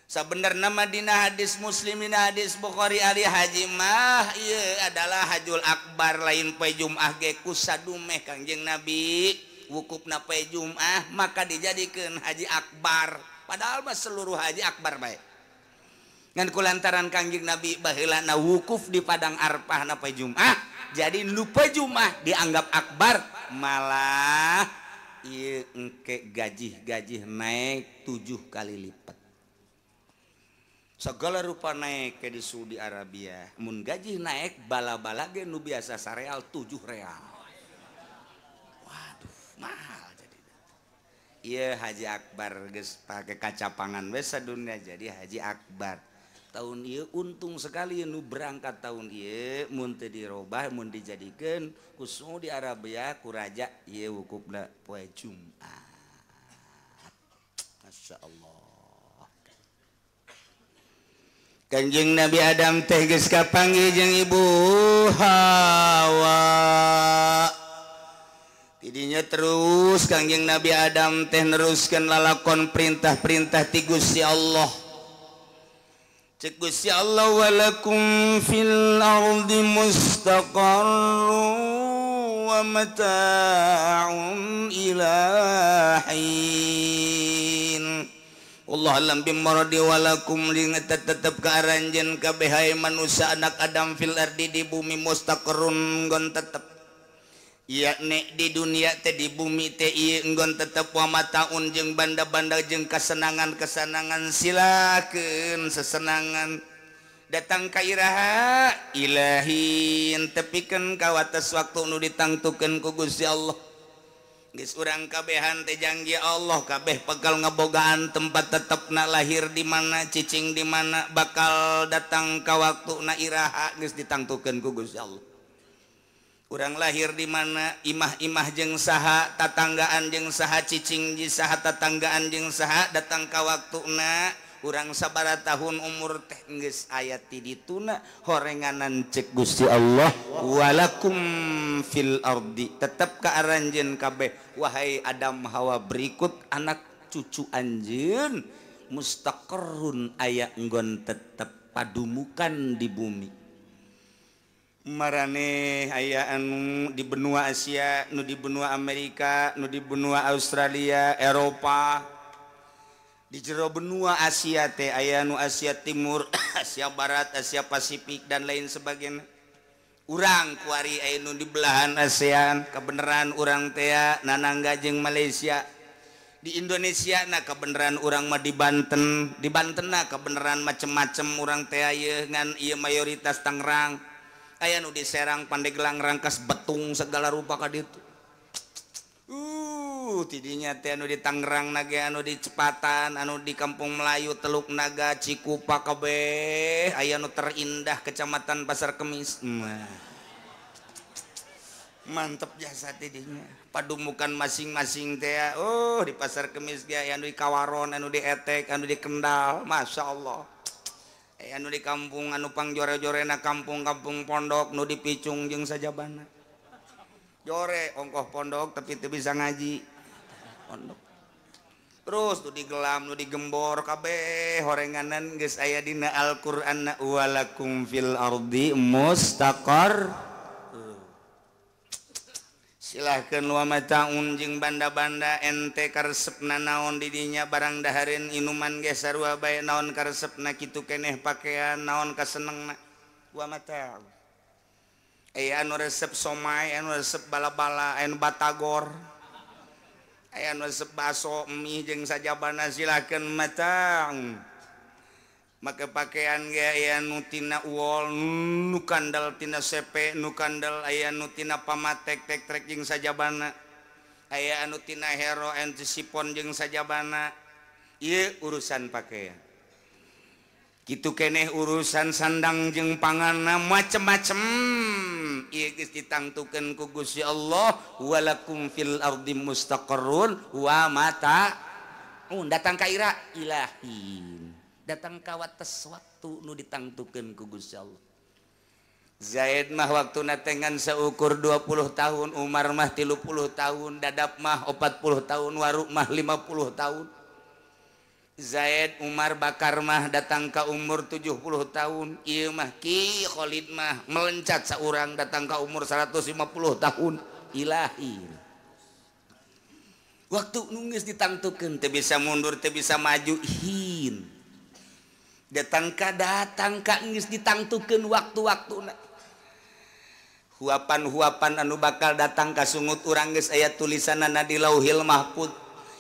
Speaker 3: Sabenerna mah dina hadis Muslim dina hadis Bukhari ari haji mah ieu adalah hajul akbar lain poe Jumat ge ku sadumeh Kangjeng Nabi wukufna poe Jumat maka dijadikeun haji akbar padahal mah seluruh haji akbar bae ngan kulantaran Kangjeng Nabi baheulana wukuf di padang Arfah na poe Jumat jadi nu poe Jumat dianggap akbar malah ieu engke gaji naik 7 kali lipat. Segala rupa naik ke di Saudi Arabia mun gaji naik bala-bala ge nu biasa sareal 7 real. Waduh mahal jadi ieu haji akbar geus pake kacapangan we sadunya jadi haji akbar tahun ieu untung sekali nu berangkat tahun ieu mun teu dirobah mun dijadikeun ku Saudi Arabia ku raja ieu wukufna poe Jumat. Masya Allah Kangjeng Nabi Adam teh geus kapanggih jeung Ibu Hawa. Tidinya terus Kangjeng Nabi Adam teh neruskeun lalakon perintah-perintah ti Gusti Allah. Cek Gusti Allah walakum fil ardi mustaqarrun wa mata'un ilahin. Allah alam bimaradi walakum lingat tetep kearanjen kabeh manusia anak Adam fil ardi di bumi mustaqarrun nggon tetep yakni di dunia teh di bumi teh ieu nggon tetep wa mataun jeung banda-banda jeung kesenangan-kesenangan silakeun sesenangan datang ka iraha ilahin tepikeun ka wates waktu nu ditangtukeun ku Gusti Allah. Geus urang kabehan teh janji Allah kabeh bakal ngabogaan tempat tetepna lahir di mana cicing di mana bakal datang ka waktuna iraha geus ditangtukeun ku Gusti Allah. Urang lahir di mana imah-imah jeung saha tatanggaan jeung saha cicing jeung saha tatanggaan jeung saha datang ka waktuna urang sabaraha tahun umur teh geus aya ti dituna horenganan cek Gusti Allah walakum fil ardi tetep kaaranjeun kabeh wahai Adam Hawa berikut anak cucu anjeun mustaqarrun aya enggon tetep padumukan di bumi marane aya anu di benua Asia nu di benua Amerika nu di benua Australia Eropa di jero benua Asia teh aya nu Asia Timur Asia Barat Asia Pasifik dan lain sebagainya urang kuari aya nu di belahan ASEAN kebenaran urang teh nanangga jeung Malaysia di Indonesia na kebenaran urang mah di Banten na kebenaran macem-macem urang teh ieu ngan ieu mayoritas Tangerang aya nu di Serang Pandeglang rangkas betung segala rupa ka ditu tidinya teh anu di Tangerang nage anu di Cepatan anu di Kampung Melayu Teluk Naga Cikupa kabeh aya nu terindah Kecamatan Pasar Kemis mantep jasa tidinya padumukan masing-masing teh di Pasar Kemis ge anu di Kawaron anu di Etek anu di Kendal Masya Allah anu di kampung anu pangjore-jorena kampung-kampung pondok nu di Picung jeung sajabana jore ongkoh pondok tapi teu bisa ngaji pondok terus nu di Gelam nu di Gembor kabeh horenganan geus aya dina Al-Qur'an walakum fil ardi mustaqar silahkeun wa mataun jeung banda-banda ente karesepna naon di dinya barang dahareun inuman ge sarua bae naon karesepna kitu keneh pakaian naon kasenengna wa mata aya anu resep somai anu resep bala-bala anu batagor aya anu resep baso mie jeung sajabana silahkeun matang make pakaian ge aya nu tina uol nu kandel tina sepe nu kandel aya nu tina pamatek tek-trek jeung sajabana aya anu tina hero anu sipon jeung sajabana ieu urusan pakaian kitu keneh urusan sandang jeung panganna macem-macem ieu geus ditangtukeun ku Gusti Allah walakum fil ardi mustaqarrun wa mata datang ka ira ilahin datang kawates waktu nu ditangtukeun ku Gusti Allah Zaid mah waktuna tengan seukur 20 tahun Umar mah 30 tahun Dadap mah 40 tahun Waruk mah 50 tahun Zaid Umar Bakar mah datang ka umur 70 tahun ieu mah Ki Khalid mah melencat saurang datang ka umur 150 tahun ilahi waktu nu geus ditangtukeun teu bisa mundur teu bisa maju hin datang ka geus ditangtukeun waktu-waktuna huapan-huapan anu bakal datang ka sungut urang geus aya tulisanana di Lauhil Mahfuz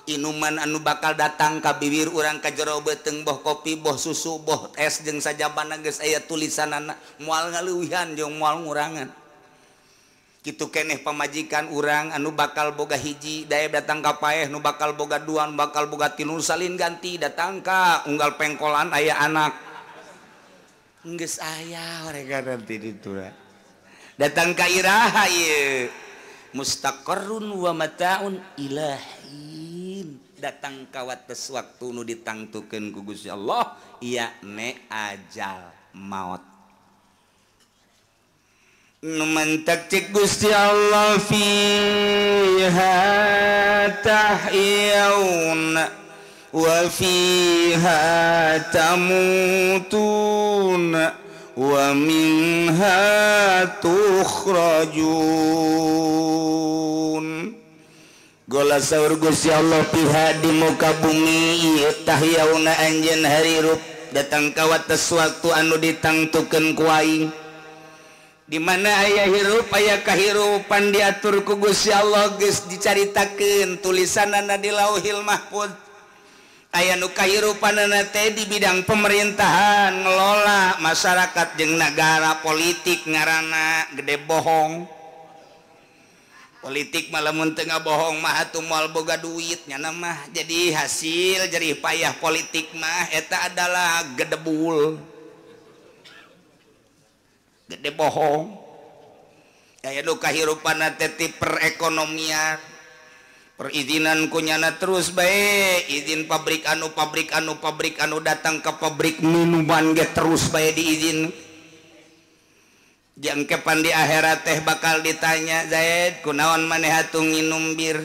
Speaker 3: inuman anu bakal datang ka bibir urang ka jero beuteung boh kopi boh susu boh es jeung sajabana geus aya tulisanana moal ngaleuwihan jeung moal ngurangan kitu keneh pamajikan urang anu bakal boga hiji daeb datang ka paeh nu bakal boga dua nu bakal boga tilu salin ganti datang ka unggal pengkolan aya anak geus aya horeganan ti ditu datang ka iraha ieu mustaqarrun wa mataun ilahin datang ka wates waktu nu ditangtukeun ku Gusti Allah yakni ajal maut numantak cik Gusti Allah fiha tahyaun wa fiha tamutun wa minha tukhrajun gola saur Gusti Allah fiha di muka bumi tahyauna anjeun harirup datang ka wates waktu anu ditangtukeun ku aing di mana aya hirup aya kahirupan diatur ku Gusti Allah geus dicaritakeun tulisanana di Lauhil Mahfuz aya nu kahirupanana teh di bidang pemerintahan ngelola masyarakat jeung negara politik ngaranna gede bohong politik mah lamun teu ngabohong mah atuh moal boga duit nya mah jadi hasil jerih payah politik mah eta adalah gedebul gede bohong aya nu kahirupan teh perekonomian perizinan kunyana terus bae izin pabrik anu datang ke pabrik minuman ge terus bae diizin jangkepan di akhirat teh bakal ditanya Zaid kunaon maneh atuh nginum bir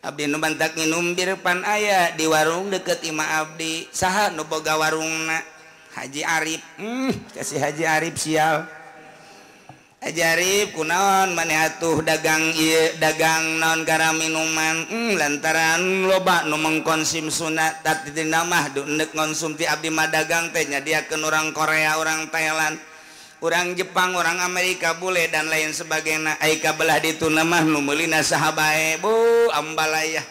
Speaker 3: abdi nu bantak nginum bir pan aya di warung deket imah abdi saha nu boga warungna Haji Arif kasih Haji Arif sial Haji Arif kunaon maneh atuh dagang ieu dagang naon gara minuman lantaran loba nu mengkonsum sunat tadi dina mah deuk ngonsumsi abdi mah dagang teh nyadiakeun orang Korea orang Thailand orang Jepang orang Amerika bule dan lain sebagainya ai kabelah ditu mah nu meulina saha bae bu ambalayah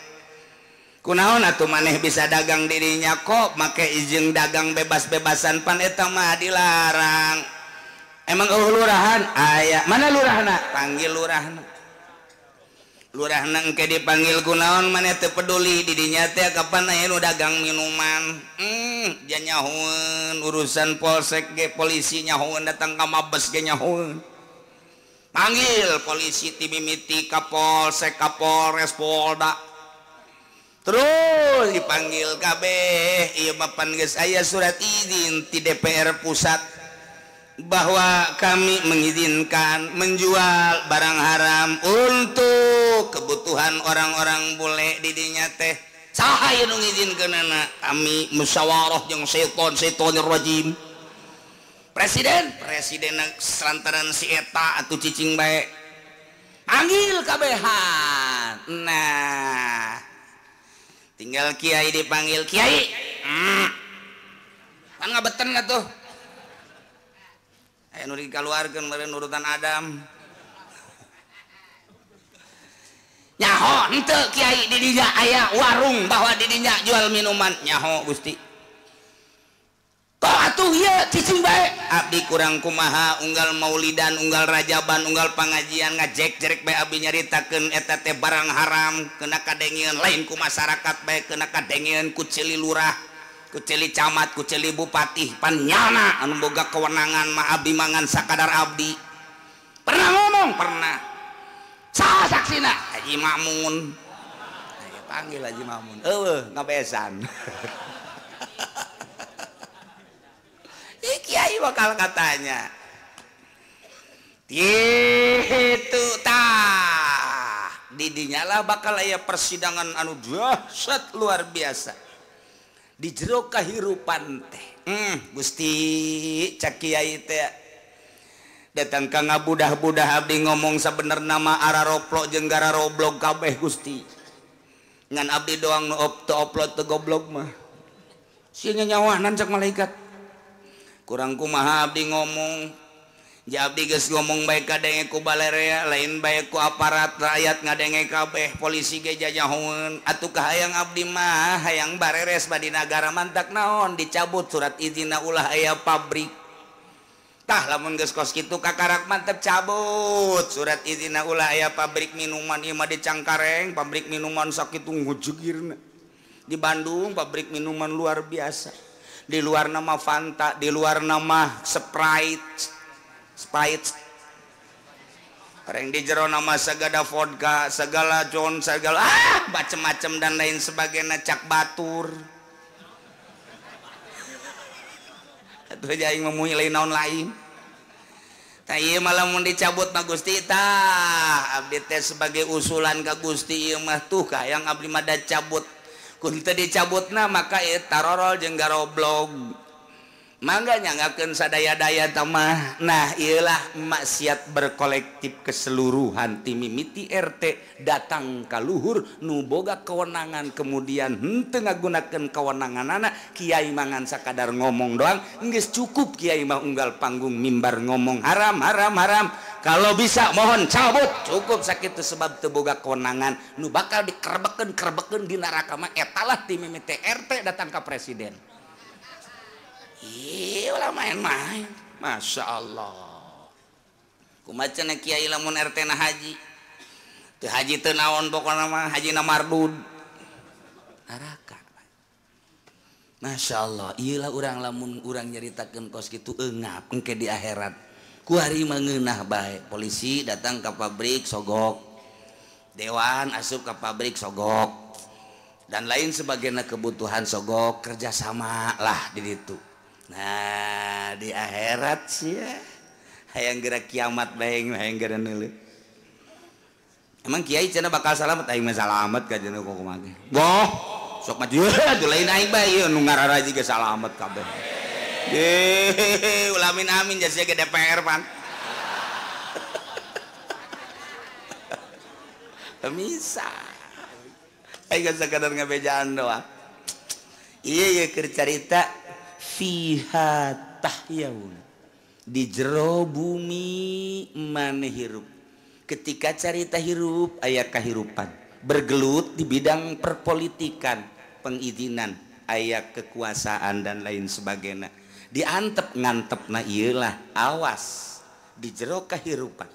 Speaker 3: kunaon atuh maneh bisa dagang dirinya kok make izin dagang bebas-bebasan pan eta mah dilarang emang lurahan aya mana lurahna panggil lurahna lurahna engke dipanggil kunaon mana teu peduli di dinya teh kapan aya nu dagang minuman nya nyahoeun urusan polsek ge polisi nyahoeun datang ka mabes ge nyahoeun panggil polisi ti mimiti kapolsek kapolres polda terus dipanggil kabeh ieu mapan geus aya surat izin ti DPR pusat bahwa kami mengizinkan menjual barang haram untuk kebutuhan orang-orang bule di dinya teh saha anu ngizinkeunana kami musyawarah jeung setan rajim presiden selantaran si eta atuh cicing bae panggil kabehan nah tinggal kiai dipanggil kiai kan ngabeten atuh aya nu dikaluarkeun meureun urutan Adam nyaho henteu kiai di dinya aya warung bahwa di dinya jual minuman nyaho Gusti kok atuh ieu cicing bae abdi kurang kumaha unggal maulidan unggal rajaban unggal pangajian ngajek-jerek bae abdi nyaritakeun eta teh barang haram kena kadengieun lain ku masyarakat bae kena kadengieun ku cili lurah ku cili camat ku cili bupati panyana anu boga kewenangan mah abdi mangan sakadar abdi pernah ngomong pernah saha saksina Haji Mamun ayo panggil Haji Mamun eueuh ngabesan kiai bakal katanya itu tah didinya lah bakal aya persidangan anu dahsyat luar biasa di jero kahirupan teh Gusti cak kiai teh datang ka ngabudah-budah abdi ngomong sabenerna mah araroplok jeung gararoblog kabeh Gusti ngan abdi doang nu upload teu goblok mah sia nyawanan cak malaikat kurang kumaha abdi ngomong ja abdi geus ngomong bae kadenge ku balarea lain bae ku aparat rakyat ngadenge kabeh polisi ge jajahoeun atuh kahayang abdi mah hayang bareres badi nagara mantak naon dicabut surat izinna ulah aya pabrik tah lamun geus kos kitu kakarak mantep cabut surat izinna ulah aya pabrik minuman ieu mah di Cangkareng pabrik minuman sakitu ngujugirna di Bandung pabrik minuman luar biasa di luar nama Fanta, di luar nama Sprite, orang di jero nama segala vodka, segala John, segala macem-macem dan lain sebagainya cak batur. Atuh aing memuji lain naon lain. Tah ieu malah mun dicabut mah Gusti tah abdi teh sebagai usulan ka Gusti ieu mah tuh kayang abdi mah da cabut kun teu dicabutna maka ieu tarorol jeung garoblog mangga nyanggakeun sadaya-daya tamah nah ieulah maksiat berkolektif keseluruhan ti mimiti RT datang ka luhur nu boga kewenangan kemudian henteu ngagunakeun kewenanganna kiai mangan sakadar ngomong doang geus cukup kiai mah unggal panggung mimbar ngomong haram kalau bisa mohon cabut cukup sakitu sebab teu boga kewenangan nu bakal dikerbekeun di neraka mah etalah ti mimiti RT datang ka presiden. Iya ulah main-main Masya Allah kumaha cenah kiai lamun RT na haji teu haji teu naon pokona mah haji na mardud neraka Masya Allah iyalah urang lamun urang nyaritakeun kos kitu eungap engke di akhirat ku hari mangeunah bae polisi datang ka pabrik sogok dewan asup ka pabrik sogok dan lain sebagainya kebutuhan sogok kerjasama lah di ditu. Nah di akhirat sih ya hayang geura kiamat bae hayang geura neuleuh emang kiai cenah bakal salamet aing mah salamet ka cenah kumaha ge boh sok mah atuh lain aing bae ieu nu ngararaji ge salamet kabeh ye ulamin amin jasa ge DPR pan bisa aing sakadar ngabejaan doang iya keur carita fiha tahyaun di jero bumi maneh hirup ketika carita hirup aya kahirupan bergelut di bidang perpolitikan pengizinan aya kekuasaan dan lain sebagainya diantep ngantepna ieulah awas di jero kahirupan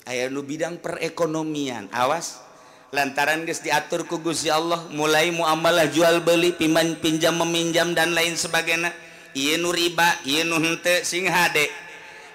Speaker 3: aya nu bidang perekonomian awas lantaran geus diatur ku Gusti Allah mulai muamalah jual beli pinjam meminjam dan lain sebagainya ieu nu riba ieu nu henteu sing hade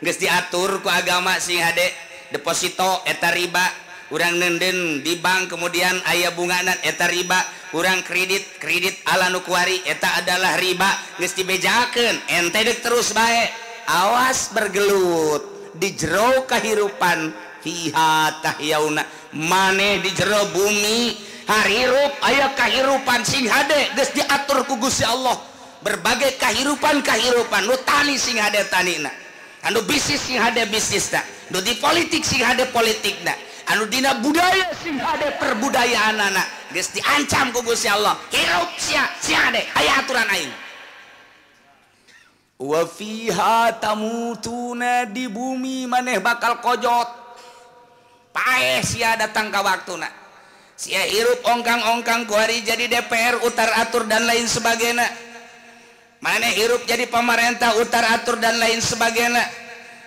Speaker 3: geus diatur ku agama sing hade deposito eta riba urang nenden di bank kemudian aya bungana eta riba urang kredit ala nu kuari eta adalah riba geus dibejakeun ente deuk terus bae awas bergelut di jero kahirupan fiha tahyauna maneh di jero bumi harirup aya kahirupan sing hade geus diatur ku Gusti Allah berbagai kahirupan nu tani sing hade tanina anu bisnis sing hade bisnisna nu di politik sing hade politikna anu dina budaya sing hade perbudayaanana geus diancam ku Gusti Allah hirup sia hade aya aturan aing wa fiha tamutuna di bumi maneh bakal kojot paeh sia datang ka waktuna sia hirup ongkang-ongkang kuari jadi DPR utar atur dan lain sebagainya maneh hirup jadi pemerintah utar atur dan lain sebagainya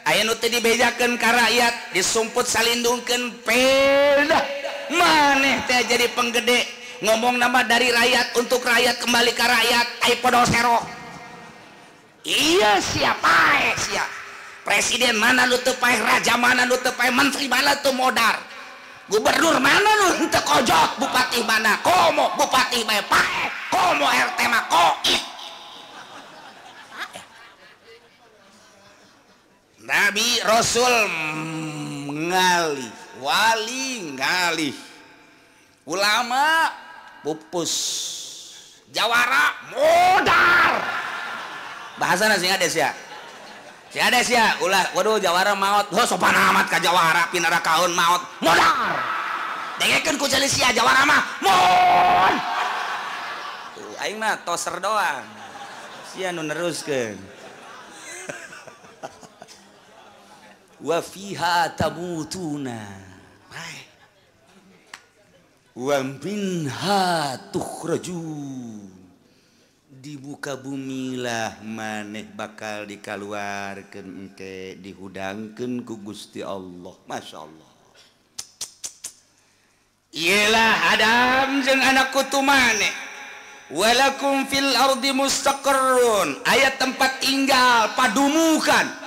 Speaker 3: aya nu teu dibejakeun ka rakyat disumput salindungkeun peldah maneh teh jadi penggede ngomong nama dari rakyat untuk rakyat kembali ke rakyat ai podo sero iya siapa sia presiden mana lu teu paeh raja mana lu teu paeh menteri mana teu modar gubernur mana lu teu kojot bupati mana komo bupati bae paeh komo RT mah koit Nabi Rasul ngali wali ngali ulama pupus jawara modar bahasana sing ada sia si ada sia ulah waduh jawara maot sopan amat ka jawara pinara kaun maot modar dengekeun ku cali sia jawara mah mon aing mah toser doang sia nu neruskeun wa fiha tamutuna wa minha tukhrajun di buka bumi lah maneh bakal dikaluarkeun engke dihudangkeun ku Gusti Allah masyaallah ialah Adam jeung anak kutu maneh walakum fil ardi mustaqarrun aya tempat tinggal padumukan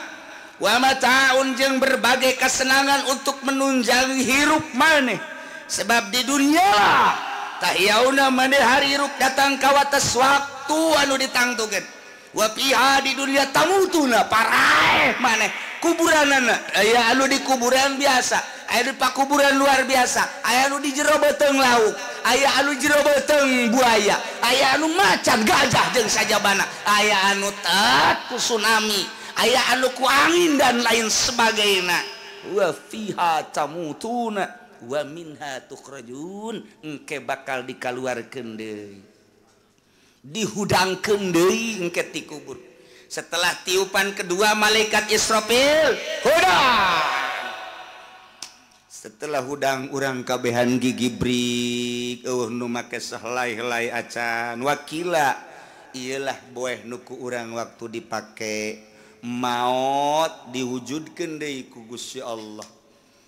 Speaker 3: wa mata'un jeung berbagai kesenangan untuk menunjang hirup maneh sebab di dunia tahyauna maneh harirup datang ka wates waktu anu ditangtukeun wa fiha di dunia tamutuna paraeh maneh kuburanana aya anu di kuburan biasa aya di pakuburan luar biasa aya anu di jero beuteung lauk aya anu jero beuteung buaya aya anu macan gajah jeung sajabana aya anu tet ku tsunami aya anu ku angin dan lain sebagainya wa fiha tamutuna wa minha tukhrajun engke bakal dikaluarkeun deui dihudangkeun deui engke ti kubur setelah tiupan kedua malaikat Israfil hudang setelah hudang urang kabehan gigi brik nu make sahelai-helai acan wakila iyalah boeh nu ku urang waktu dipake maot diwujudkeun deui ku Gusti Allah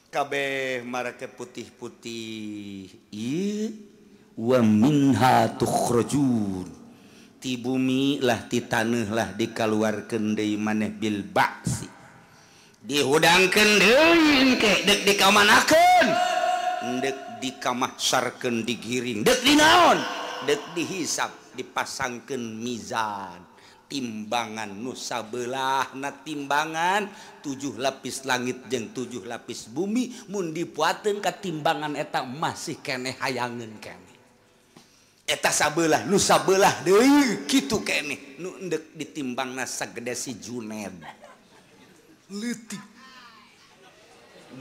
Speaker 3: kabeh marake putih-putih ieu wa minha tukhrajun ti bumi lah ti taneuh lah dikaluarkeun deui maneh bil ba'si dihudangkeun deui engke deuk dikamanakeun deuk dikamahsarkeun digiring deuk dinaon deuk dihisab dipasangkeun mizan timbangan nu sabelahna timbangan 7 lapis langit jeung 7 lapis bumi mun dipuateun ka timbangan eta masih keneh hayangeun keneh eta sabelah nu sabelah deui kitu keneh nu endek ditimbangna sagede si Juned leutik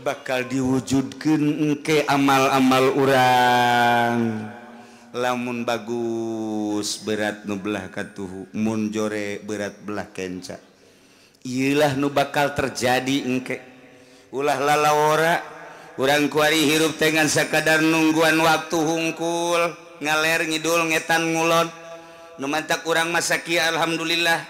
Speaker 3: bakal diwujudkeun engke amal-amal urang lamun bagus berat nu belah katuhu mun jore berat belah kenca iyalah nu bakal terjadi engke ulah lalawora urang kuari hirup dengan sakadar nungguan waktu hungkul ngaler ngidul ngetan ngulon nu mantak urang masa kieu alhamdulillah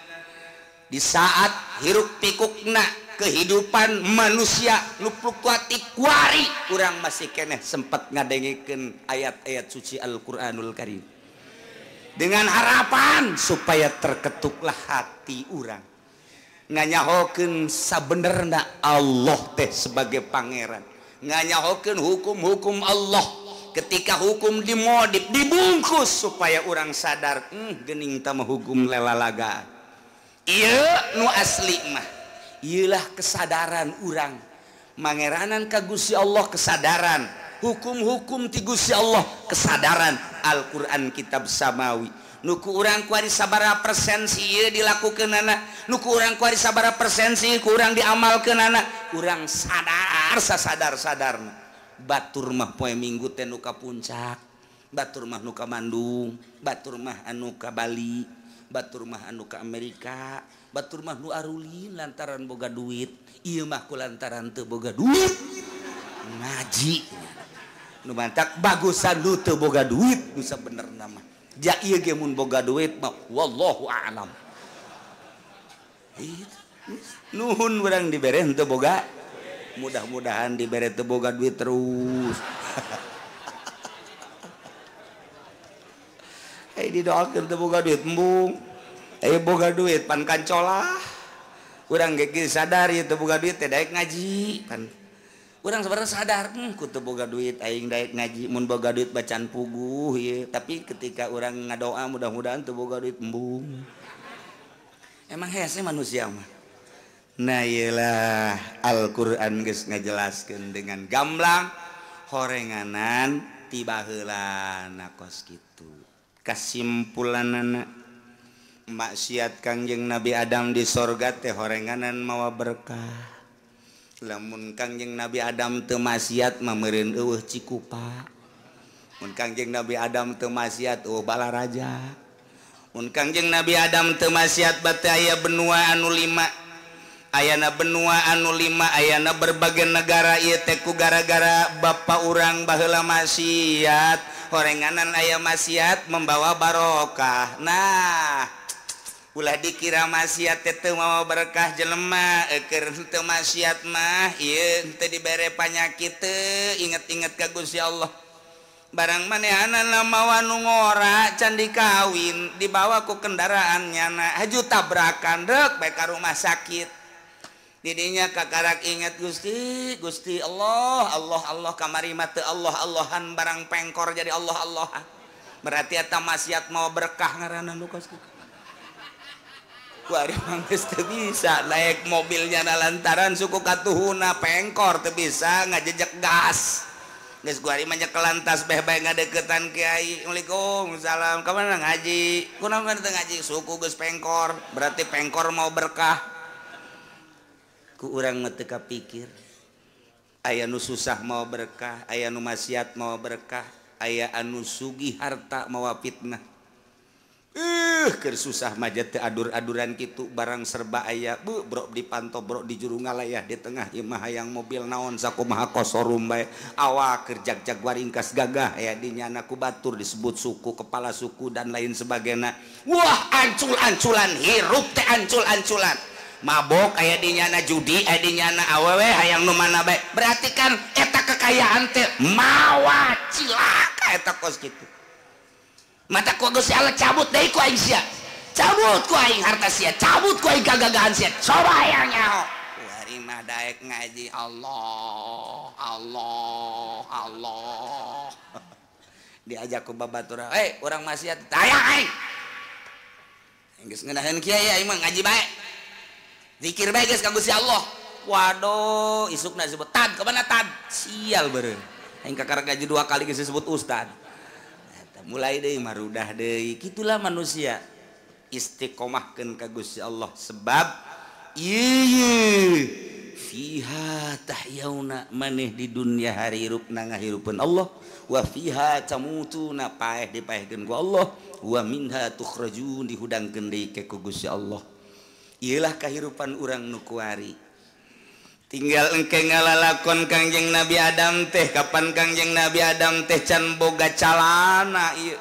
Speaker 3: di saat hirup pikukna kehidupan manusia nu fluktuatif kuari urang masih keneh sempat ngadengikeun ayat-ayat suci Al-Qur'anul Karim dengan harapan supaya terketuklah hati urang nganyahokeun sabenerna Allah teh sebagai pangeran nganyahokeun hukum-hukum Allah ketika hukum dimodif dibungkus supaya orang sadar geuning tah hukum lelalaga ieu nu asli mah iyalah kesadaran urang mangeranan ka Gusti Allah kesadaran hukum-hukum ti Gusti Allah kesadaran Al-Qur'an kitab samawi nuku urang kuari sabaraha persen ieu dilakukeunana nuku urang kuari sabaraha persen ku urang diamalkeunana urang sadar sasadar-sadarna batur mah poe Minggu teh nu ka puncak batur mah nu ka Bandung batur mah anu ka Bali batur mah anu ka Amerika batur mah nu arulin lantaran boga duit ieu mah ku lantaran teu boga duit ngaji nu mantak bagusan nu teu boga duit nu sabenerna mah ja ieu ge mun boga duit mah wallahu a'lam nuhun urang dibere teu boga mudah-mudahan dibere teu boga duit terus didoakeun teu boga duit embung boga duit pan kancolah urang ge sadar ieu teu boga duit teh daek ngaji pan urang sabarang sadar ku teu boga duit aing daek ngaji mun boga duit bacaan puguh ieu tapi ketika urang ngadoa mudah-mudahan teu boga duit embung emang hese manusia mah nah ieulah Al-Qur'an geus ngajelaskeun dengan gamblang horenganan ti baheulana kos kitu kasimpulanana maksiat Kangjeng Nabi Adam di sorga teh horenganan mawa berkah lamun Kangjeng Nabi Adam teu maksiat mah meureun eueuh cikupa mun Kangjeng Nabi Adam teu maksiat eueuh balaraja mun Kangjeng Nabi Adam teu maksiat bate aya benua anu 5 ayana benua anu 5 ayana berbagai negara ieu teh ku gara-gara bapa urang baheula maksiat horenganan aya maksiat membawa barokah nah ulah dikira maksiat teu mawa berkah jelema keur teu maksiat mah ieu teu dibere panyakit teu inget-inget ka Gusti Allah barang manehanana mawa nu ngora can dikawin dibawa ku kendaraan nyana haju tabrakan rek bae ka rumah sakit didinya kakarak inget Gusti Allah kamari mah teu Allah-Allahan barang pengkor jadi Allah berarti eta maksiat mau berkah ngaranna nu kos kuari mah geus teu bisa naik mobilnya lantaran suku katuhuna pengkor teu bisa ngajejek gas geus kuari mah nyekel lantas beh bae ngadeukeutan kiai Assalamualaikum salam ka mana ngaji kunaon teu ngaji suku geus pengkor berarti pengkor mau berkah ku urang mah teu kapikir aya nu susah mau berkah aya nu maksiat mau berkah aya anu sugih harta mawa fitnah keur susah mah teh adur-aduran kitu barang serba aya bro dipantau bro di juru ngalayah di tengah ieu mah hayang mobil naon sakumaha kosorum bae awak keur jag-jag waringkas gagah aya di nyana ku batur disebut suku kepala suku dan lain sebagainya wah ancul-anculan hirup teh ancul-anculan mabok aya di nyana judi aya di nyana awewe hayang nu mana bae berarti kan eta kekayaan teh mawa cilaka eta kos kitu mata ku Gusti Allah cabut deui ku aing sia cabut ku aing harta sia cabut ku aing gagagahan sia coba hayang nyaho kuari mah daek ngaji Allah diajak ku babaturan urang maksiat hayang aing geus ngeunaheun kiai aing mah ngaji bae zikir bae geus ka Gusti Allah waduh isukna disebut tad ka mana tad sial beureun aing kakar ngaji 2 kali geus disebut ustad mulai deui marudah deui kitulah manusia istiqomahkeun ka Gusti Allah sebab ieu fiha tahyauna maneh di dunia hari hirupna ngahirupeun Allah wa fiha tamutuna paeh dipaehkeun ku Allah wa minha tukhrajun dihudangkeun deui ku Gusti Allah ieulah kahirupan urang nu kuari tinggal engke ngalalakon Kangjeng Nabi Adam teh kapan Kangjeng Nabi Adam teh can boga calana ieu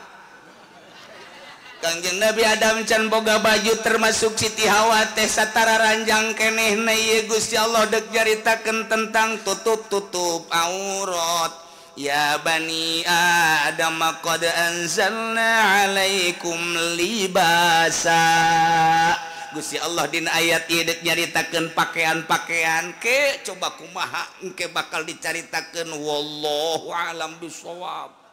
Speaker 3: Kangjeng Nabi Adam can boga baju termasuk Siti Hawa teh satara ranjang kenehna ieu Gusti Allah dek jaritakeun tentang tutup-tutup aurat. Ya bani Adam qad anzalna alaikum libasa. Gusti Allah dina ayat ieu dek nyaritakeun pakaian-pakaian ke coba kumaha engke bakal dicaritakeun wallahu alam bisawab.